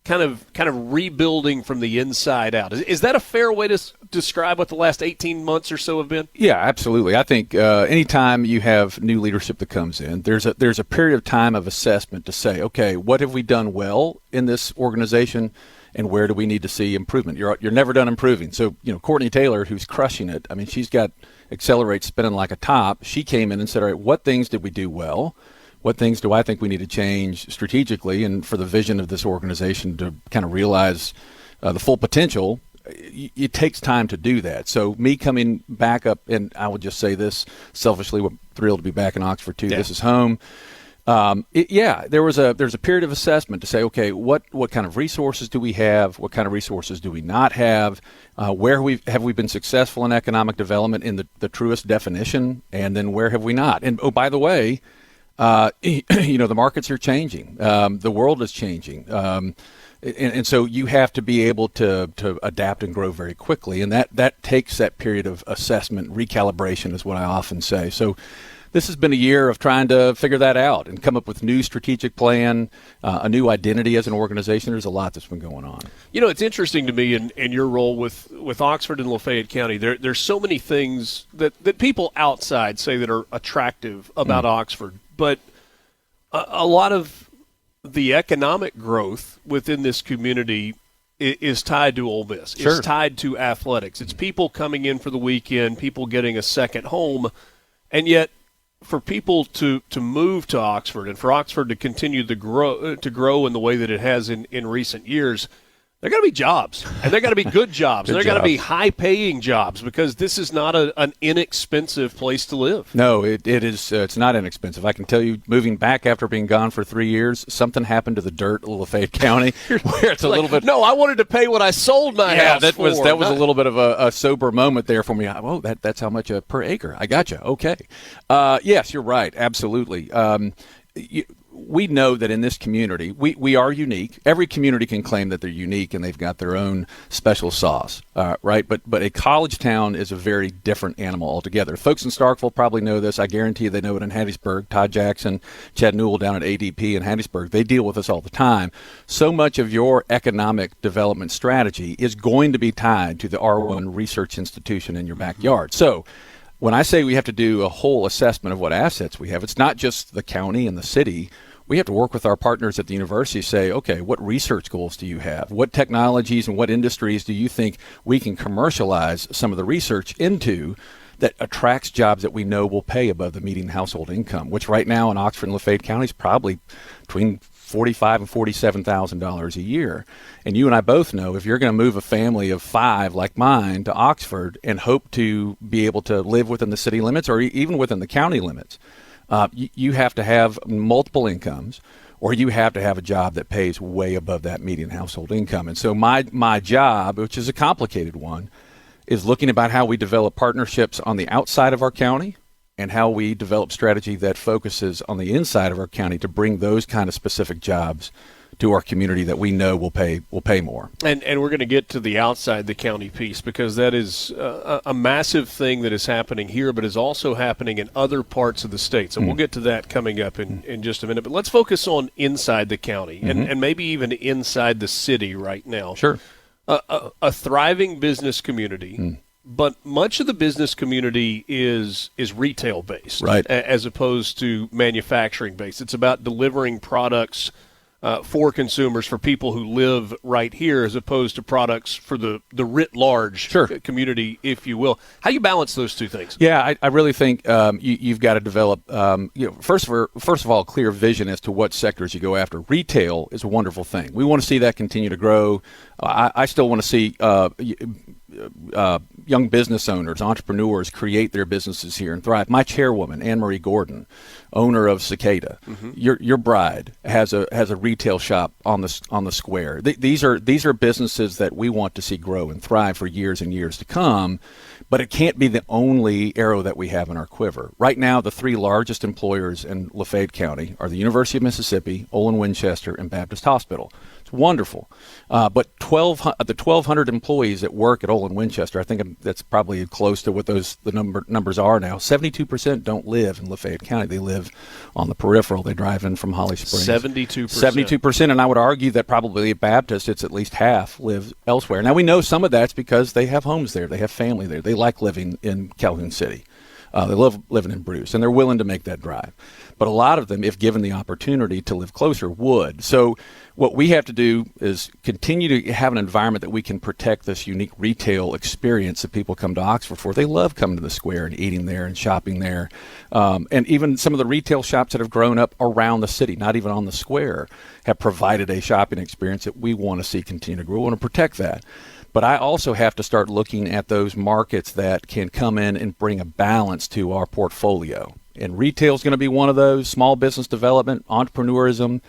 kind of rebuilding from the inside out. Is that a fair way to describe what the last 18 months or so have been? Yeah, absolutely. I think anytime you have new leadership that comes in, there's a period of time of assessment to say, okay, what have we done well in this organization, and where do we need to see improvement? You're never done improving. So, Courtney Taylor, who's crushing it, I mean, she's got Accelerate spinning like a top. She came in and said, all right, what things did we do well? What things do I think we need to change strategically and for the vision of this organization to kind of realize the full potential? It takes time to do that. So me coming back up, and I will just say this selfishly, we're thrilled to be back in Oxford too. Yeah. This is home. There's a period of assessment to say, okay, what kind of resources do we have? What kind of resources do we not have? Where have we been successful in economic development in the truest definition? And then where have we not? And, oh, by the way, the markets are changing. The world is changing. And so you have to be able to adapt and grow very quickly. And that takes that period of assessment, recalibration is what I often say. So this has been a year of trying to figure that out and come up with new strategic plan, a new identity as an organization. There's a lot that's been going on. It's interesting to me in your role with Oxford and Lafayette County, there's so many things that people outside say that are attractive about Oxford. But a lot of the economic growth within this community is tied to Ole Miss. Sure. It's tied to athletics. It's people coming in for the weekend, people getting a second home, and yet for people to move to Oxford and for Oxford to continue to grow in the way that it has in recent years, there got to be jobs, and there got to be good jobs, and there got to be high-paying jobs, because this is not an inexpensive place to live. No, it is. It's not inexpensive. I can tell you, moving back after being gone for 3 years, something happened to the dirt of Lafayette County, where it's a little bit. No, I wanted to pay what I sold my house that for. was a little bit of a sober moment there for me. Oh, that's how much per acre. I got you. Okay. Yes, you're right. Absolutely. We know that in this community, we are unique. Every community can claim that they're unique and they've got their own special sauce, right? But a college town is a very different animal altogether. Folks in Starkville probably know this. I guarantee you they know it in Hattiesburg. Todd Jackson, Chad Newell down at ADP in Hattiesburg, they deal with us all the time. So much of your economic development strategy is going to be tied to the R1 research institution in your backyard. So when I say we have to do a whole assessment of what assets we have, it's not just the county and the city. We have to work with our partners at the university, say, okay, what research goals do you have? What technologies and what industries do you think we can commercialize some of the research into that attracts jobs that we know will pay above the median household income, which right now in Oxford and Lafayette County is probably between $45,000 and $47,000 a year. And you and I both know if you're going to move a family of 5 like mine to Oxford and hope to be able to live within the city limits or even within the county limits, you have to have multiple incomes, or you have to have a job that pays way above that median household income. And so my job, which is a complicated one, is looking about how we develop partnerships on the outside of our county and how we develop strategy that focuses on the inside of our county to bring those kind of specific jobs to our community that we know will pay more. And we're going to get to the outside the county piece, because that is a massive thing that is happening here, but is also happening in other parts of the state. So we'll get to that coming up in just a minute. But let's focus on inside the county and maybe even inside the city right now. Sure. A thriving business community. But much of the business community is retail based, right, as opposed to manufacturing based. It's about delivering products for consumers, for people who live right here, as opposed to products for the writ large community, if you will. How do you balance those two things? Yeah, I really think you've got to develop, first of all, a clear vision as to what sectors you go after. Retail is a wonderful thing. We want to see that continue to grow. I still want to see young business owners, entrepreneurs create their businesses here and thrive. My chairwoman, Anne Marie Gordon, owner of Cicada, your bride has a retail shop on the square. These are businesses that we want to see grow and thrive for years and years to come. But it can't be the only arrow that we have in our quiver. Right now, the 3 largest employers in Lafayette County are the University of Mississippi, Olin Winchester, and Baptist Hospital. It's wonderful. But the 1,200 employees that work at Olin Winchester, I think that's probably close to what the numbers are now. 72% don't live in Lafayette County. They live on the peripheral. They drive in from Holly Springs. 72%. 72%, and I would argue that probably at Baptist, it's at least half live elsewhere. Now, we know some of that's because they have homes there. They have family there. They like living in Calhoun City. They love living in Bruce, and they're willing to make that drive. But a lot of them, if given the opportunity to live closer, would. So what we have to do is continue to have an environment that we can protect this unique retail experience that people come to Oxford for. They love coming to the square and eating there and shopping there. And even some of the retail shops that have grown up around the city, not even on the square, have provided a shopping experience that we want to see continue to grow. We want to protect that. But I also have to start looking at those markets that can come in and bring a balance to our portfolio. And retail is going to be one of those, small business development, entrepreneurism.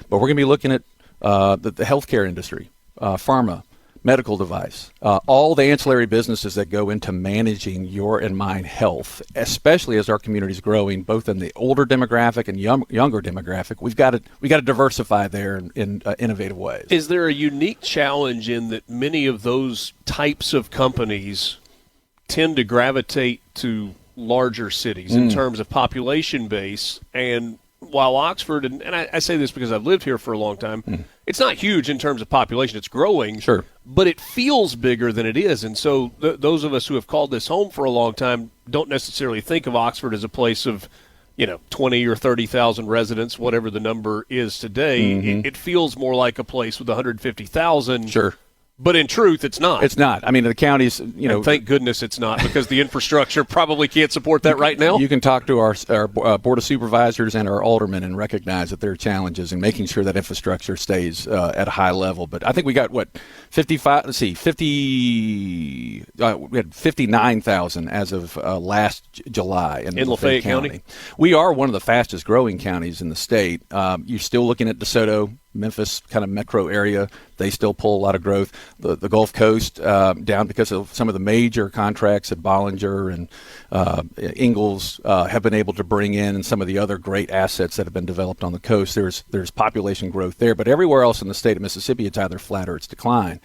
But we're going to be looking at the healthcare industry, pharma, medical device, all the ancillary businesses that go into managing your and mine health, especially as our community is growing, both in the older demographic and younger demographic. We got to diversify there in innovative ways. Is there a unique challenge in that many of those types of companies tend to gravitate to larger cities in terms of population base? And while Oxford, and I say this because I've lived here for a long time, it's not huge in terms of population. It's growing, sure, but it feels bigger than it is. And so those of us who have called this home for a long time don't necessarily think of Oxford as a place of, 20 or 30,000 residents, whatever the number is today. It feels more like a place with 150,000. Sure. But in truth, it's not. It's not. I mean, the counties, And thank goodness it's not, because the infrastructure probably can't support that right now. You can talk to our Board of Supervisors and our aldermen and recognize that there are challenges in making sure that infrastructure stays at a high level. But I think we got, 55, we had 59,000 as of last July in Lafayette County. We are one of the fastest growing counties in the state. You're still looking at DeSoto, Memphis kind of metro area. They still pull a lot of growth. The Gulf Coast down because of some of the major contracts that Bollinger and Ingalls have been able to bring in, and some of the other great assets that have been developed on the coast. There's population growth there, but everywhere else in the state of Mississippi, it's either flat or it's decline.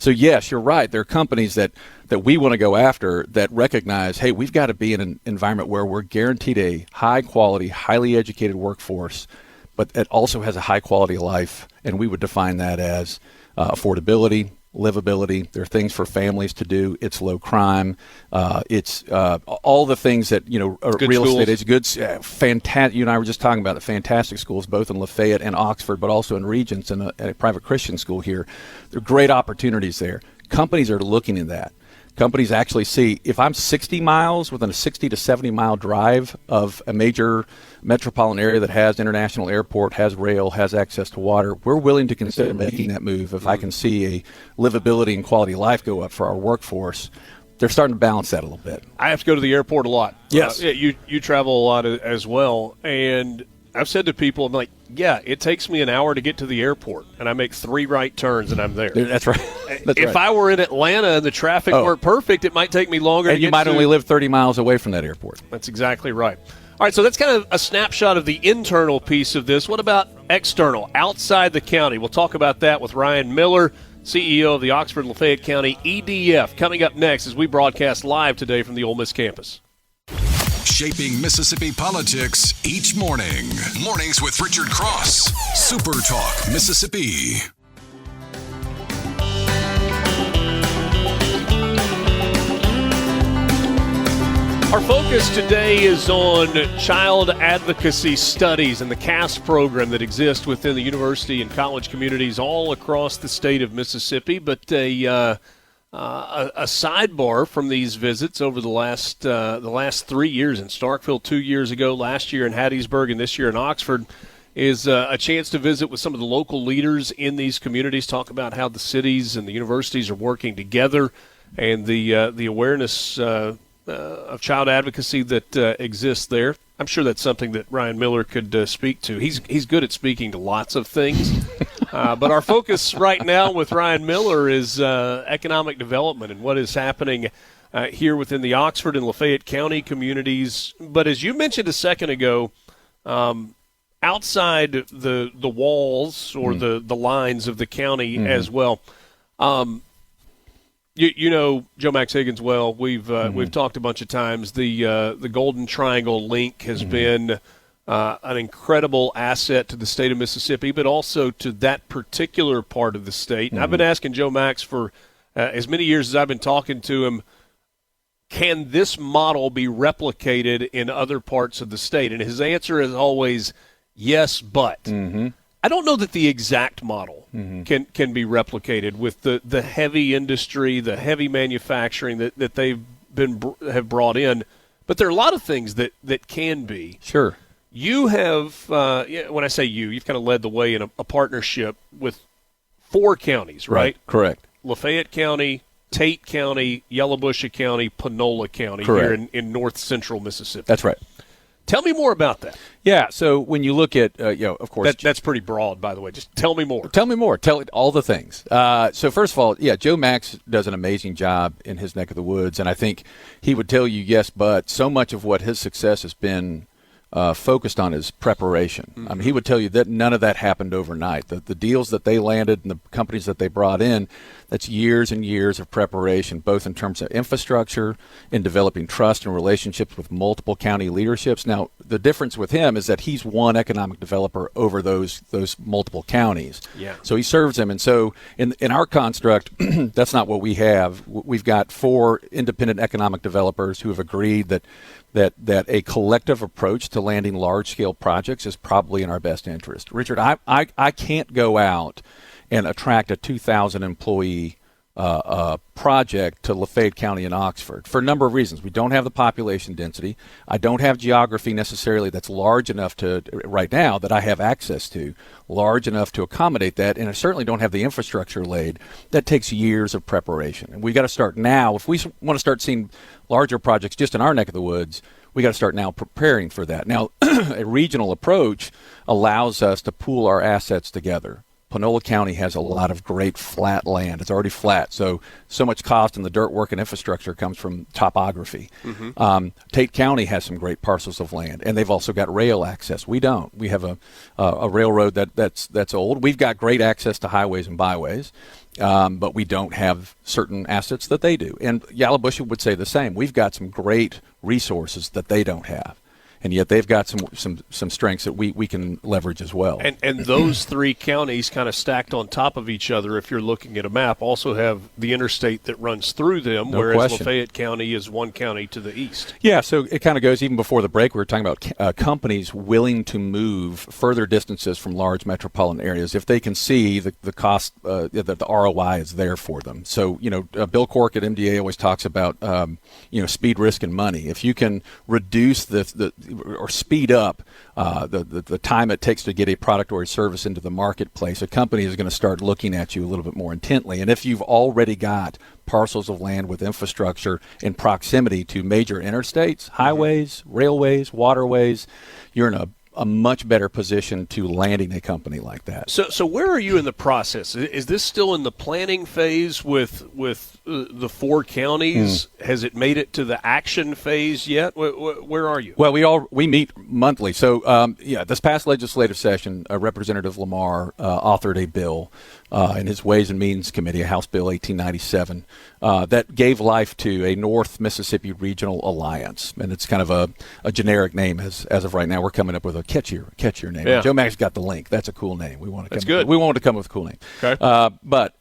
So yes, you're right. There are companies that we want to go after that recognize, hey, we've got to be in an environment where we're guaranteed a high quality, highly educated workforce, but it also has a high quality of life, and we would define that as affordability, livability. There are things for families to do. It's low crime. It's all the things that Good real schools. estate is good. Fantastic. You and I were just talking about the fantastic schools, both in Lafayette and Oxford, but also in Regents and a private Christian school here. There are great opportunities there. Companies are looking at that. Companies actually see, if I'm 60 miles within a 60 to 70 mile drive of a major metropolitan area that has international airport, has rail, has access to water, we're willing to consider making that move if I can see a livability and quality of life go up for our workforce. They're starting to balance that a little bit. I have to go to the airport a lot. Yes. You travel a lot as well, and I've said to people, I'm like, yeah, it takes me an hour to get to the airport, and I make 3 right turns, and I'm there. That's right. If I were in Atlanta and the traffic weren't perfect, it might take me longer to And get you might to. only live 30 miles away from that airport. That's exactly right. All right, so that's kind of a snapshot of the internal piece of this. What about external, outside the county? We'll talk about that with Ryan Miller, CEO of the Oxford-Lafayette County EDF, coming up next as we broadcast live today from the Ole Miss campus. Shaping Mississippi politics each morning. Mornings with Richard Cross. Super Talk Mississippi. Our focus today is on child advocacy studies and the CAST program that exists within the university and college communities all across the state of Mississippi. But a sidebar from these visits over the last 3 years in Starkville, 2 years ago, last year in Hattiesburg, and this year in Oxford, is a chance to visit with some of the local leaders in these communities, talk about how the cities and the universities are working together, and the awareness of child advocacy that exists there. I'm sure that's something that Ryan Miller could speak to. He's good at speaking to lots of things. But our focus right now with Ryan Miller is economic development and what is happening here within the Oxford and Lafayette County communities. But as you mentioned a second ago, outside the walls or the lines of the county as well, you know Joe Max Higgins well. We've talked a bunch of times. The Golden Triangle link has been an incredible asset to the state of Mississippi, but also to that particular part of the state. And I've been asking Joe Max for as many years as I've been talking to him, can this model be replicated in other parts of the state? And his answer is always yes, but. I don't know that the exact model can be replicated with the heavy industry, the heavy manufacturing that have brought in, but there are a lot of things that can be. Sure. You have, when I say you've kind of led the way in a partnership with 4 counties, right? Correct. Lafayette County, Tate County, Yellowbusha County, Panola County here in north central Mississippi. That's right. Tell me more about that. Yeah, so when you look at, of course. That's pretty broad, by the way. Just tell me more. Tell me more. Tell it all the things. So first of all, Joe Max does an amazing job in his neck of the woods, and I think he would tell you yes, but so much of what his success has been focused on is preparation. Mm-hmm. I mean, he would tell you that none of that happened overnight. The deals that they landed and the companies that they brought in, that's years and years of preparation, both in terms of infrastructure, in developing trust and relationships with multiple county leaderships. Now, the difference with him is that he's one economic developer over those multiple counties. Yeah. So he serves them. And so in our construct, that's not what we have. We've got 4 independent economic developers who have agreed that a collective approach to landing large-scale projects is probably in our best interest. Richard, I can't go out and attract a 2,000-employee project to Lafayette County in Oxford for a number of reasons. We don't have the population density. I don't have geography necessarily that's large enough to, right now, that I have access to, large enough to accommodate that, and I certainly don't have the infrastructure laid. That takes years of preparation. And we got to start now. If we want to start seeing larger projects just in our neck of the woods, we got to start now preparing for that. Now, a regional approach allows us to pool our assets together. Panola County has a lot of great flat land. It's already flat, so much cost in the dirt work and infrastructure comes from topography. Mm-hmm. Tate County has some great parcels of land, and they've also got rail access. We don't. We have a railroad that's old. We've got great access to highways and byways, but we don't have certain assets that they do. And Yallabusha would say the same. We've got some great resources that they don't have. And yet they've got some strengths that we can leverage as well. And those 3 counties kind of stacked on top of each other, if you're looking at a map, also have the interstate that runs through them, whereas Lafayette County is one county to the east. Yeah, so it kind of goes, even before the break, we were talking about companies willing to move further distances from large metropolitan areas if they can see the cost, that the ROI is there for them. So, Bill Cork at MDA always talks about, speed, risk, and money. If you can reduce or speed up the time it takes to get a product or a service into the marketplace, a company is going to start looking at you a little bit more intently. And if you've already got parcels of land with infrastructure in proximity to major interstates, highways, railways, waterways, you're in a much better position to landing a company like that. So where are you in the process? Is this still in the planning phase with the 4 counties? Has it made it to the action phase yet? Where are you? Well, we meet monthly. So this past legislative session, Representative Lamar authored a bill in his Ways and Means Committee, House Bill 1897, that gave life to a North Mississippi Regional Alliance, and it's kind of a generic name as of right now. We're coming up with a catchier name. Yeah. Joe Max got the link. That's a cool name. We want to come up with a cool name. Okay. But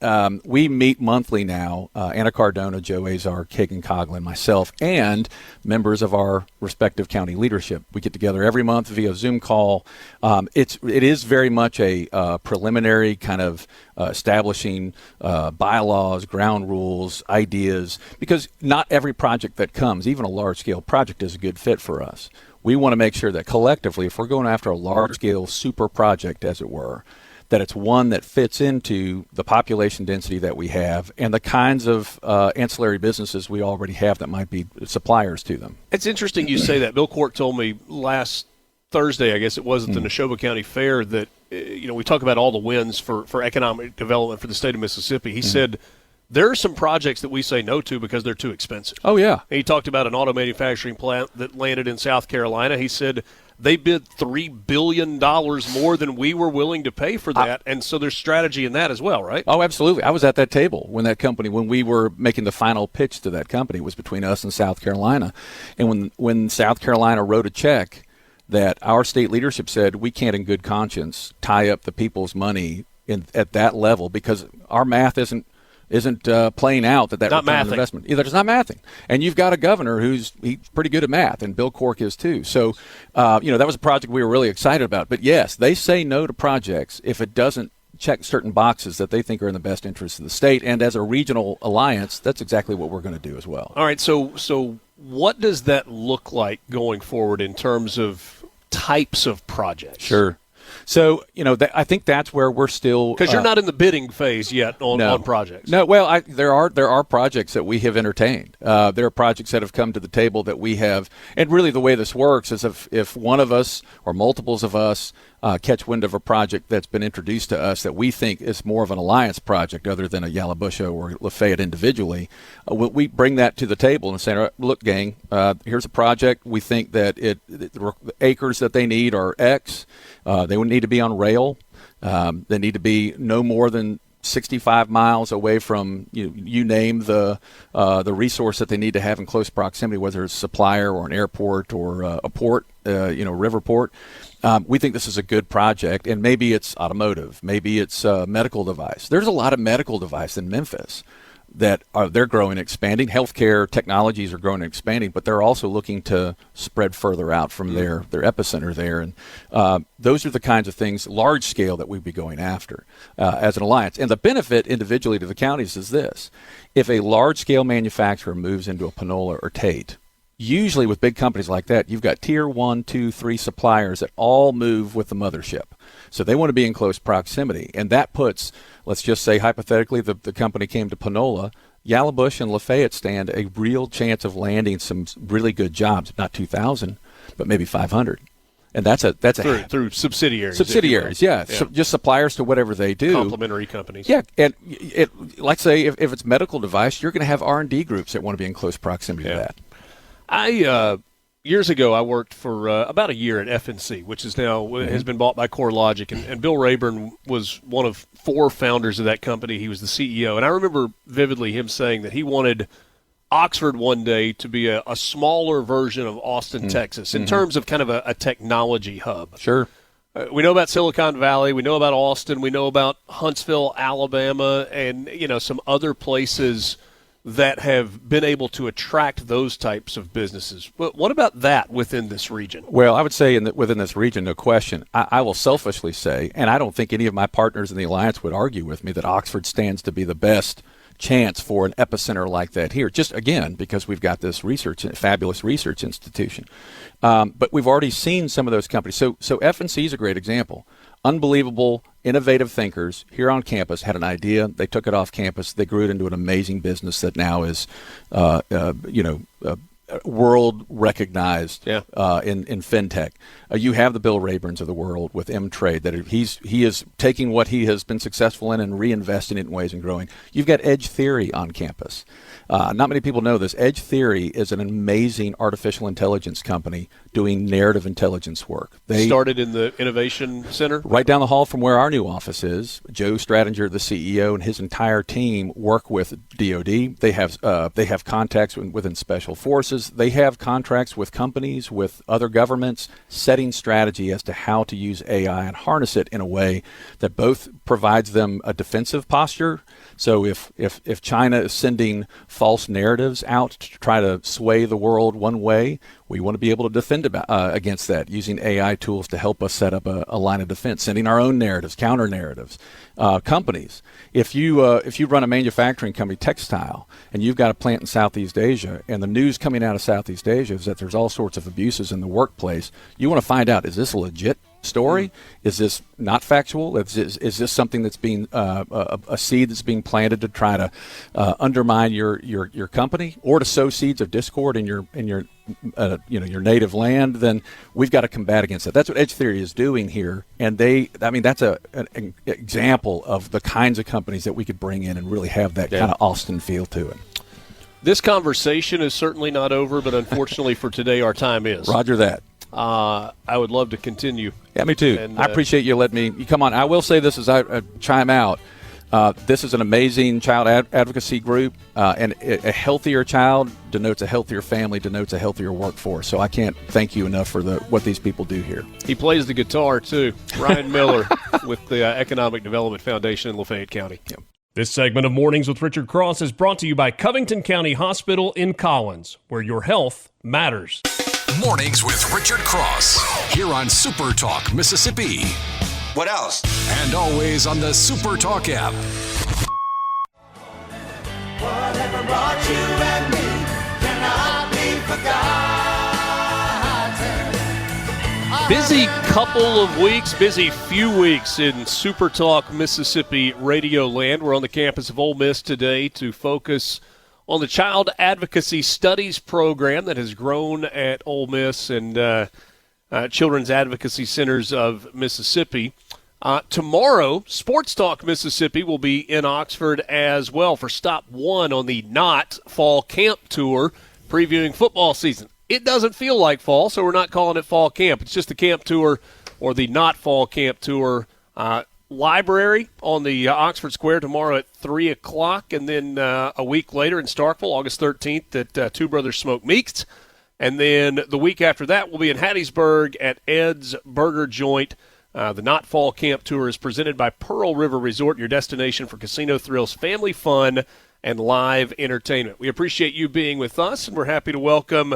we meet monthly now. Anna Cardona, Joe Azar, Kagan Coughlin, myself, and members of our respective county leadership. We get together every month via Zoom call. It is very much a preliminary kind of establishing bylaws, ground rules, ideas, because not every project that comes, even a large-scale project, is a good fit for us. We want to make sure that collectively, if we're going after a large-scale super project, as it were, that it's one that fits into the population density that we have and the kinds of ancillary businesses we already have that might be suppliers to them. It's interesting you say that. Bill Cork told me last Thursday, I guess it was, at the Neshoba County Fair that, we talk about all the wins for economic development for the state of Mississippi. He said there are some projects that we say no to because they're too expensive. Oh, yeah. And he talked about an auto manufacturing plant that landed in South Carolina. He said they bid $3 billion more than we were willing to pay for that, and so there's strategy in that as well, right? Oh, absolutely. I was at that table when we were making the final pitch to that company. It was between us and South Carolina. And when South Carolina wrote a check that our state leadership said we can't in good conscience tie up the people's money at that level because our math isn't playing out that return on investment. Either it's not mathing. And you've got a governor he's pretty good at math, and Bill Cork is too. So, that was a project we were really excited about. But yes, they say no to projects if it doesn't check certain boxes that they think are in the best interest of the state. And as a regional alliance, that's exactly what we're going to do as well. All right. So what does that look like going forward in terms of types of projects? Sure. So, I think that's where we're still... Because you're not in the bidding phase yet on projects. No, well, there are projects that we have entertained. There are projects that have come to the table that we have... And really the way this works is if one of us or multiples of us catch wind of a project that's been introduced to us that we think is more of an alliance project other than a Yalobusha or Lafayette individually, we bring that to the table and say, look, gang, here's a project. We think that the acres that they need are X. They would need to be on rail. They need to be no more than 65 miles away from you name the resource that they need to have in close proximity, whether it's a supplier or an airport or a port, river port. We think this is a good project, and maybe it's automotive, maybe it's a medical device. There's a lot of medical device in Memphis that they're growing and expanding. Healthcare technologies are growing and expanding, but they're also looking to spread further out from their epicenter there. And those are the kinds of things, large scale, that we'd be going after as an alliance. And the benefit individually to the counties is this. If a large-scale manufacturer moves into a Panola or Tate, usually with big companies like that, you've got tier 1, 2, 3 suppliers that all move with the mothership. So they want to be in close proximity. And that puts, let's just say hypothetically, the company came to Panola, Yalobusha and Lafayette stand a real chance of landing some really good jobs, not 2,000, but maybe 500. And that's through subsidiaries. Subsidiaries, yeah. So just suppliers to whatever they do. Complementary companies. Yeah, and like say if it's medical device, you're going to have R&D groups that want to be in close proximity to that. Years ago, I worked for about a year at FNC, which is now has been bought by CoreLogic, and Bill Robyn was one of 4 founders of that company. He was the CEO, and I remember vividly him saying that he wanted Oxford one day to be a smaller version of Austin, Texas, in terms of kind of a technology hub. Sure. We know about Silicon Valley, we know about Austin, we know about Huntsville, Alabama, and some other places that have been able to attract those types of businesses. But what about that within this region? Well, I would say within this region, no question. I will selfishly say, and I don't think any of my partners in the alliance would argue with me, that Oxford stands to be the best chance for an epicenter like that here. Just, again, because we've got this fabulous research institution. But we've already seen some of those companies. So FNC is a great example. Unbelievable, innovative thinkers here on campus had an idea. They took it off campus. They grew it into an amazing business that now is, world recognized in fintech. You have the Bill Raburns of the world with M-Trade that he is taking what he has been successful in and reinvesting it in ways and growing. You've got Edge Theory on campus. Not many people know this. Edge Theory is an amazing artificial intelligence company doing narrative intelligence work. They started in the Innovation Center? Right down the hall from where our new office is. Joe Stratinger, the CEO, and his entire team work with DoD. They have contacts within Special Forces. They have contracts with companies, with other governments, setting strategy as to how to use AI and harness it in a way that both provides them a defensive posture. So if China is sending false narratives out to try to sway the world one way, we want to be able to defend against that using AI tools to help us set up a line of defense, sending our own narratives, counter narratives. Companies, if you run a manufacturing company, textile, and you've got a plant in Southeast Asia, and the news coming out of Southeast Asia is that there's all sorts of abuses in the workplace, you want to find out, is this a legit story? Is this not factual? Is this something that's being a seed that's being planted to try to undermine your company, or to sow seeds of discord in your your native land? Then we've got to combat against that. That's what Edge Theory is doing here, and that's an example of the kinds of companies that we could bring in and really have that kind of Austin feel to it. This conversation is certainly not over, but unfortunately for today, our time is. Roger that. I would love to continue. Yeah, me too. And I appreciate you letting me come on. I will say this as I chime out. This is an amazing child advocacy group, and a healthier child denotes a healthier family, denotes a healthier workforce. So I can't thank you enough for what these people do here. He plays the guitar, too. Ryan Miller with the Economic Development Foundation in Lafayette County. Yeah. This segment of Mornings with Richard Cross is brought to you by Covington County Hospital in Collins, where your health matters. Mornings with Richard Cross, here on SuperTalk Mississippi. What else? And always on the SuperTalk app. Whatever brought you and me cannot be forgotten. Busy couple of weeks, busy few weeks in SuperTalk Mississippi Radio Land. We're on the campus of Ole Miss today to focus on the Child Advocacy Studies program that has grown at Ole Miss and Children's Advocacy Centers of Mississippi. Tomorrow, Sports Talk Mississippi will be in Oxford as well for stop one on the Not Fall Camp Tour, previewing football season. It doesn't feel like fall, so we're not calling it fall camp. It's just the camp tour or the Not Fall Camp Tour. Library on the Oxford Square tomorrow at 3 o'clock, and then a week later in Starkville, August 13th, at Two Brothers Smoke Meats. And then the week after that, we'll be in Hattiesburg at Ed's Burger Joint. The Not Fall Camp Tour is presented by Pearl River Resort, your destination for casino thrills, family fun, and live entertainment. We appreciate you being with us, and we're happy to welcome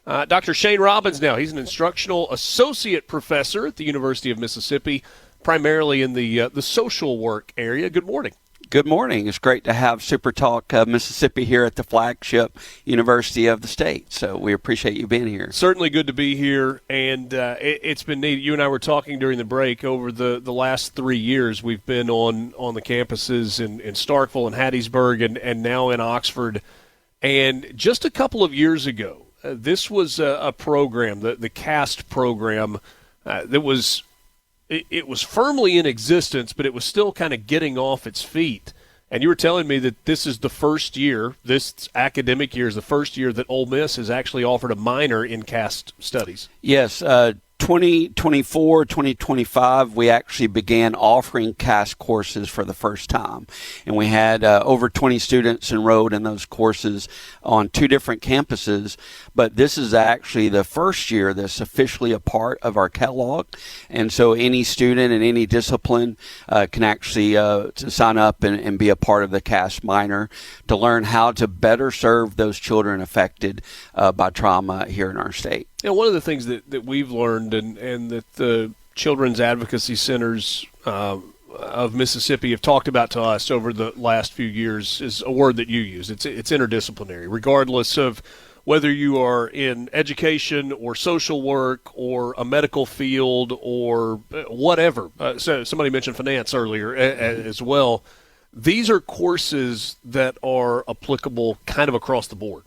Dr. Shane Robbins now. He's an instructional associate professor at the University of Mississippi, primarily in the social work area. Good morning. Good morning. It's great to have SuperTalk Mississippi here at the flagship University of the state. So we appreciate you being here. Certainly good to be here, and it's been neat. You and I were talking during the break. Over the last 3 years, we've been on the campuses in Starkville and Hattiesburg and now in Oxford. And just a couple of years ago, this was a program, the CAST program, that was it was firmly in existence, but it was still kind of getting off its feet. And you were telling me that this is the first year, this academic year is the first year that Ole Miss has actually offered a minor in CAST studies. Yes, 2024, 2025, we actually began offering CAST courses for the first time. And we had over 20 students enrolled in those courses on 2 different campuses. But this is actually the first year that's officially a part of our catalog. And so any student in any discipline can actually to sign up and be a part of the CAST minor to learn how to better serve those children affected by trauma here in our state. You know, one of the things that we've learned and that the Children's Advocacy Centers of Mississippi have talked about to us over the last few years is a word that you use. It's interdisciplinary, regardless of whether you are in education or social work or a medical field or whatever. So somebody mentioned finance earlier as well. These are courses that are applicable kind of across the board.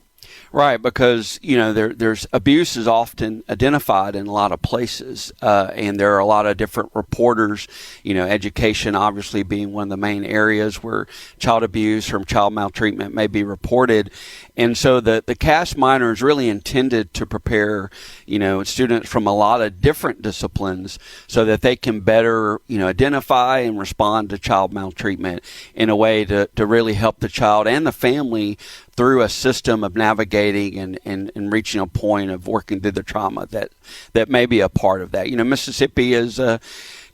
Right, because, you know, there's abuse is often identified in a lot of places, and there are a lot of different reporters, you know, education obviously being one of the main areas where child abuse or child maltreatment may be reported. And so the CAST minor is really intended to prepare, you know, students from a lot of different disciplines so that they can better, you know, identify and respond to child maltreatment in a way to really help the child and the family through a system of navigating and reaching a point of working through the trauma that may be a part of that. You know, Mississippi is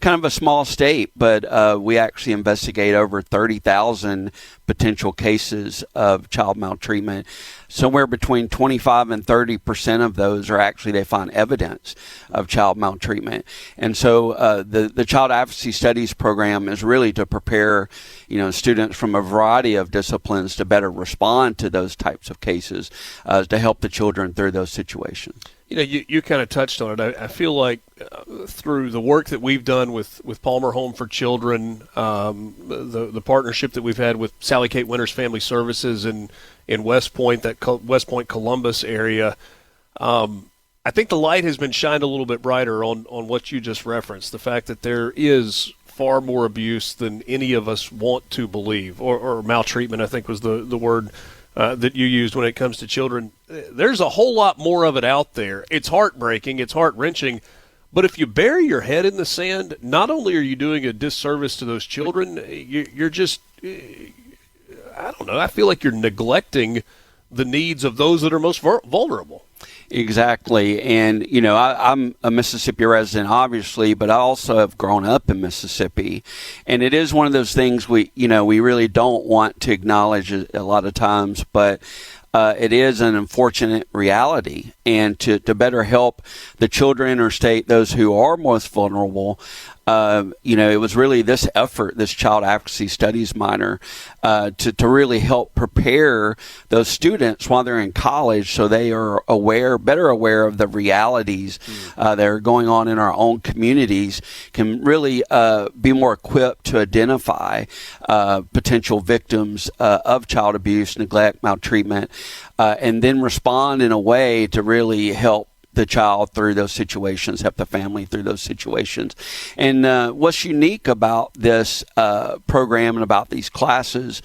kind of a small state, but we actually investigate over 30,000 potential cases of child maltreatment. Somewhere between 25 and 30% of those are actually, they find evidence of child maltreatment. And so the Child Advocacy Studies program is really to prepare, you know, students from a variety of disciplines to better respond to those types of cases, to help the children through those situations. You know, you kind of touched on it. I feel like through the work that we've done with Palmer Home for Children, the partnership that we've had with Sally Kate Winters Family Services in West Point, that West Point Columbus area, I think the light has been shined a little bit brighter on what you just referenced, the fact that there is far more abuse than any of us want to believe, or maltreatment, I think was the word that you used when it comes to children. There's a whole lot more of it out there. It's heartbreaking. It's heart-wrenching. But if you bury your head in the sand, not only are you doing a disservice to those children, you're just, I don't know, I feel like you're neglecting the needs of those that are most vulnerable. Exactly. And, you know, I'm a Mississippi resident, obviously, but I also have grown up in Mississippi. And it is one of those things we really don't want to acknowledge a lot of times, but it is an unfortunate reality. And to better help the children or state, those who are most vulnerable, it was really this effort, this child advocacy studies minor, to really help prepare those students while they're in college, so they are better aware of the realities that are going on in our own communities, can really be more equipped to identify potential victims of child abuse, neglect, maltreatment, and then respond in a way to really help the child through those situations, help the family through those situations. And what's unique about this program and about these classes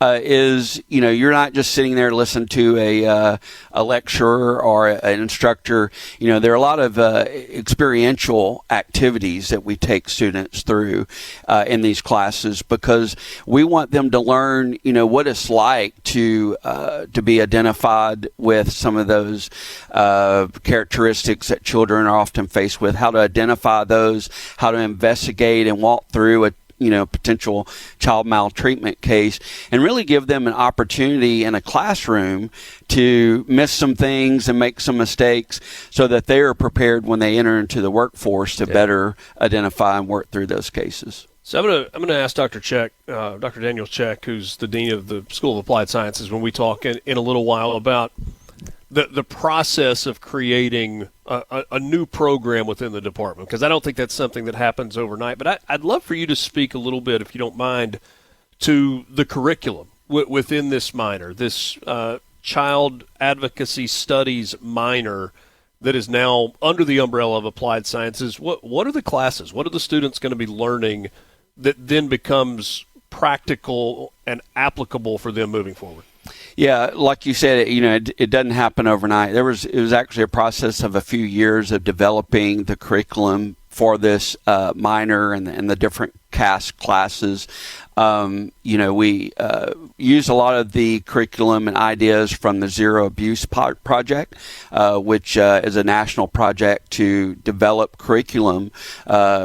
is, you're not just sitting there listening to a lecturer or an instructor. There are a lot of experiential activities that we take students through in these classes, because we want them to learn, what it's like to be identified with some of those characteristics that children are often faced with, how to identify those, how to investigate and walk through a potential child maltreatment case, and really give them an opportunity in a classroom to miss some things and make some mistakes, so that they are prepared when they enter into the workforce to better identify and work through those cases. So I'm gonna ask Dr. Czech, Dr. Daniel Czech, who's the dean of the School of Applied Sciences, when we talk in a little while about the process of creating a new program within the department, because I don't think that's something that happens overnight. But I'd love for you to speak a little bit, if you don't mind, to the curriculum within this minor, this child advocacy studies minor that is now under the umbrella of Applied Sciences. What are the classes? What are the students going to be learning that then becomes practical and applicable for them moving forward? Yeah, like you said, it doesn't happen overnight. It was actually a process of a few years of developing the curriculum for this minor and the different CAS classes. We use a lot of the curriculum and ideas from the Zero Abuse Project, which is a national project to develop curriculum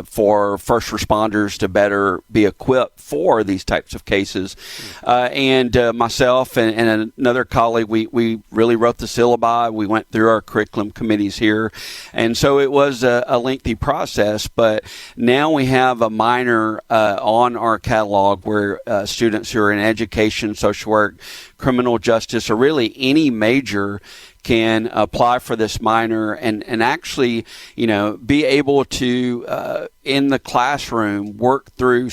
for first responders to better be equipped for these types of cases. And myself and another colleague, we really wrote the syllabi. We went through our curriculum committees here. And so it was a lengthy process, but now we have a minor on our catalog where students who are in education, social work, criminal justice, or really any major can apply for this minor and actually, be able to, in the classroom, work through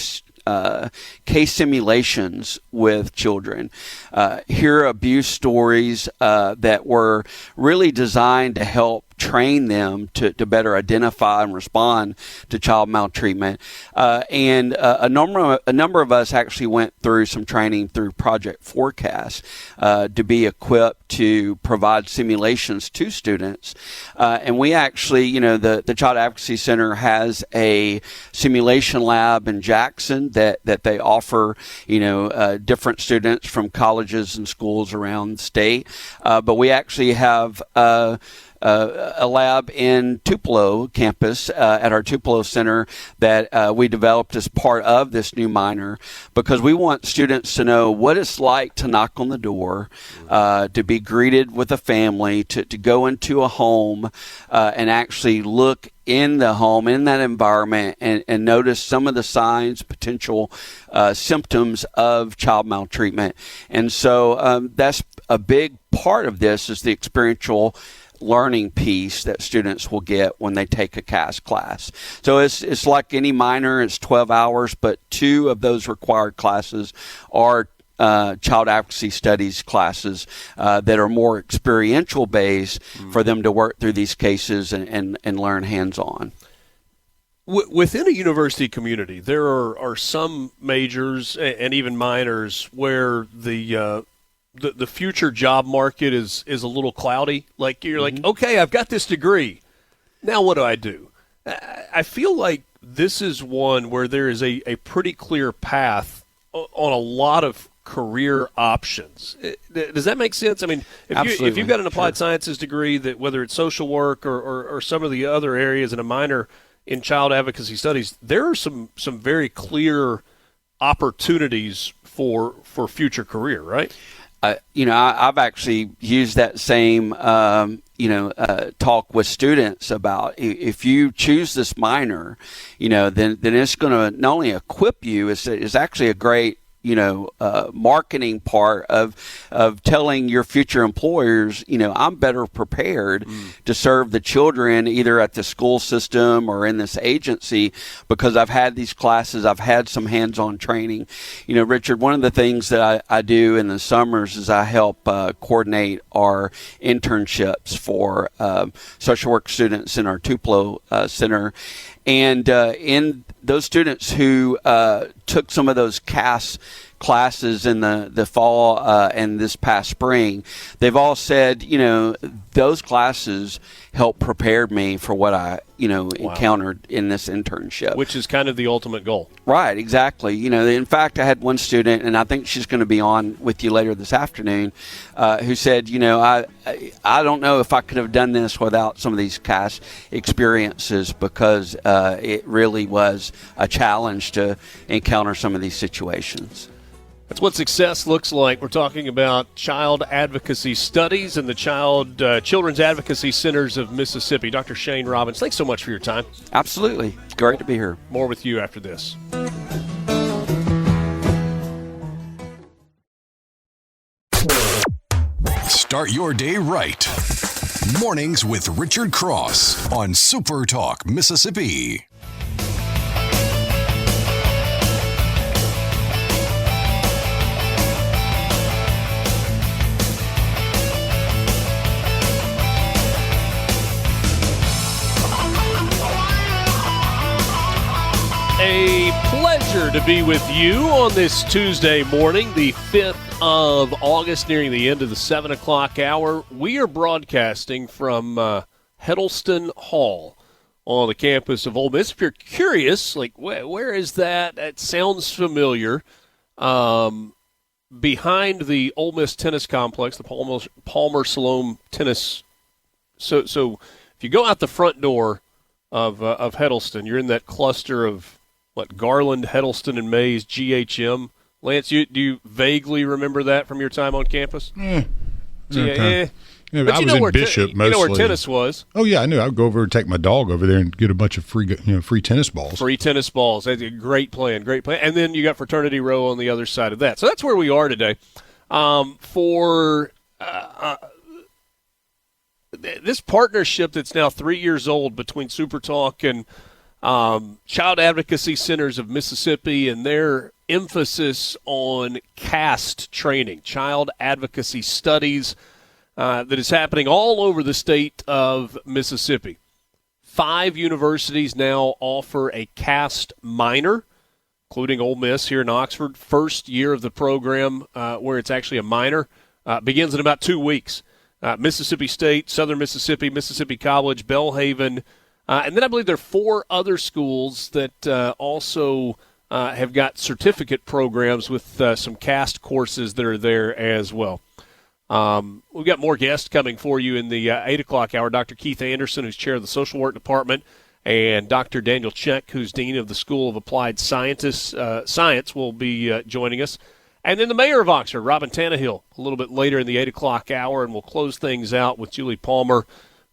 case simulations with children, hear abuse stories that were really designed to help train them to better identify and respond to child maltreatment. And a number of us actually went through some training through Project Forecast to be equipped to provide simulations to students. And we actually, the Child Advocacy Center has a simulation lab in Jackson that they offer, different students from colleges and schools around the state. But we actually have a lab in Tupelo campus at our Tupelo Center that we developed as part of this new minor, because we want students to know what it's like to knock on the door, to be greeted with a family, to go into a home and actually look in the home, in that environment, and notice some of the signs, potential symptoms of child maltreatment. And so that's a big part of this, is the experiential learning piece that students will get when they take a CAS class. So it's like any minor, it's 12 hours, but 2 of those required classes are child advocacy studies classes that are more experiential based for them to work through these cases and learn hands-on. Within a university community, there are some majors and even minors where the future job market is a little cloudy. Like you're like, okay, I've got this degree. Now what do I do? I feel like this is one where there is a pretty clear path on a lot of career options. Does that make sense? I mean, if you've got an applied sciences degree, that whether it's social work or some of the other areas, and a minor in child advocacy studies, there are some very clear opportunities for future career, right? I've actually used that same, talk with students about if you choose this minor, then it's going to not only equip you, it's actually a great marketing part of telling your future employers, I'm better prepared to serve the children either at the school system or in this agency because I've had these classes, I've had some hands-on training. Richard, one of the things that I do in the summers is I help coordinate our internships for social work students in our Tupelo Center. And in those students who took some of those CAS classes in the fall and this past spring, they've all said, those classes helped prepare me for what I, encountered in this internship. Which is kind of the ultimate goal. Right, exactly. In fact, I had one student, and I think she's going to be on with you later this afternoon, who said, I don't know if I could have done this without some of these CAS experiences because it really was a challenge to encounter some of these situations. That's what success looks like. We're talking about child advocacy studies and the Children's Advocacy Centers of Mississippi. Dr. Shane Robbins, thanks so much for your time. Absolutely. It's great to be here. More with you after this. Start your day right. Mornings with Richard Cross on SuperTalk Mississippi. A pleasure to be with you on this Tuesday morning, the 5th of August, nearing the end of the 7 o'clock hour. We are broadcasting from Heddleston Hall on the campus of Ole Miss. If you're curious, where is that? It sounds familiar. Behind the Ole Miss tennis complex, the Palmer Salome tennis. So if you go out the front door of Heddleston, you're in that cluster of Garland, Heddleston, and Mays, GHM. Lance, do you vaguely remember that from your time on campus? Yeah, But I was in Bishop mostly. You know where tennis was. Oh, yeah, I knew. I would go over and take my dog over there and get a bunch of free tennis balls. Free tennis balls. That's a great plan. And then you got fraternity row on the other side of that. So that's where we are today. For this partnership that's now 3 years old between SuperTalk and Child Advocacy Centers of Mississippi and their emphasis on CAST training, child advocacy studies, that is happening all over the state of Mississippi. 5 universities now offer a CAST minor, including Ole Miss here in Oxford. First year of the program where it's actually a minor begins in about 2 weeks. Mississippi State, Southern Mississippi, Mississippi College, Belhaven, and then I believe there are 4 other schools that also have got certificate programs with some CAST courses that are there as well. We've got more guests coming for you in the 8 o'clock hour. Dr. Keith Anderson, who's chair of the social work department, and Dr. Daniel Czech, who's dean of the School of Applied Science, will be joining us. And then the mayor of Oxford, Robyn Tannehill, a little bit later in the 8 o'clock hour, and we'll close things out with Julie Palmer,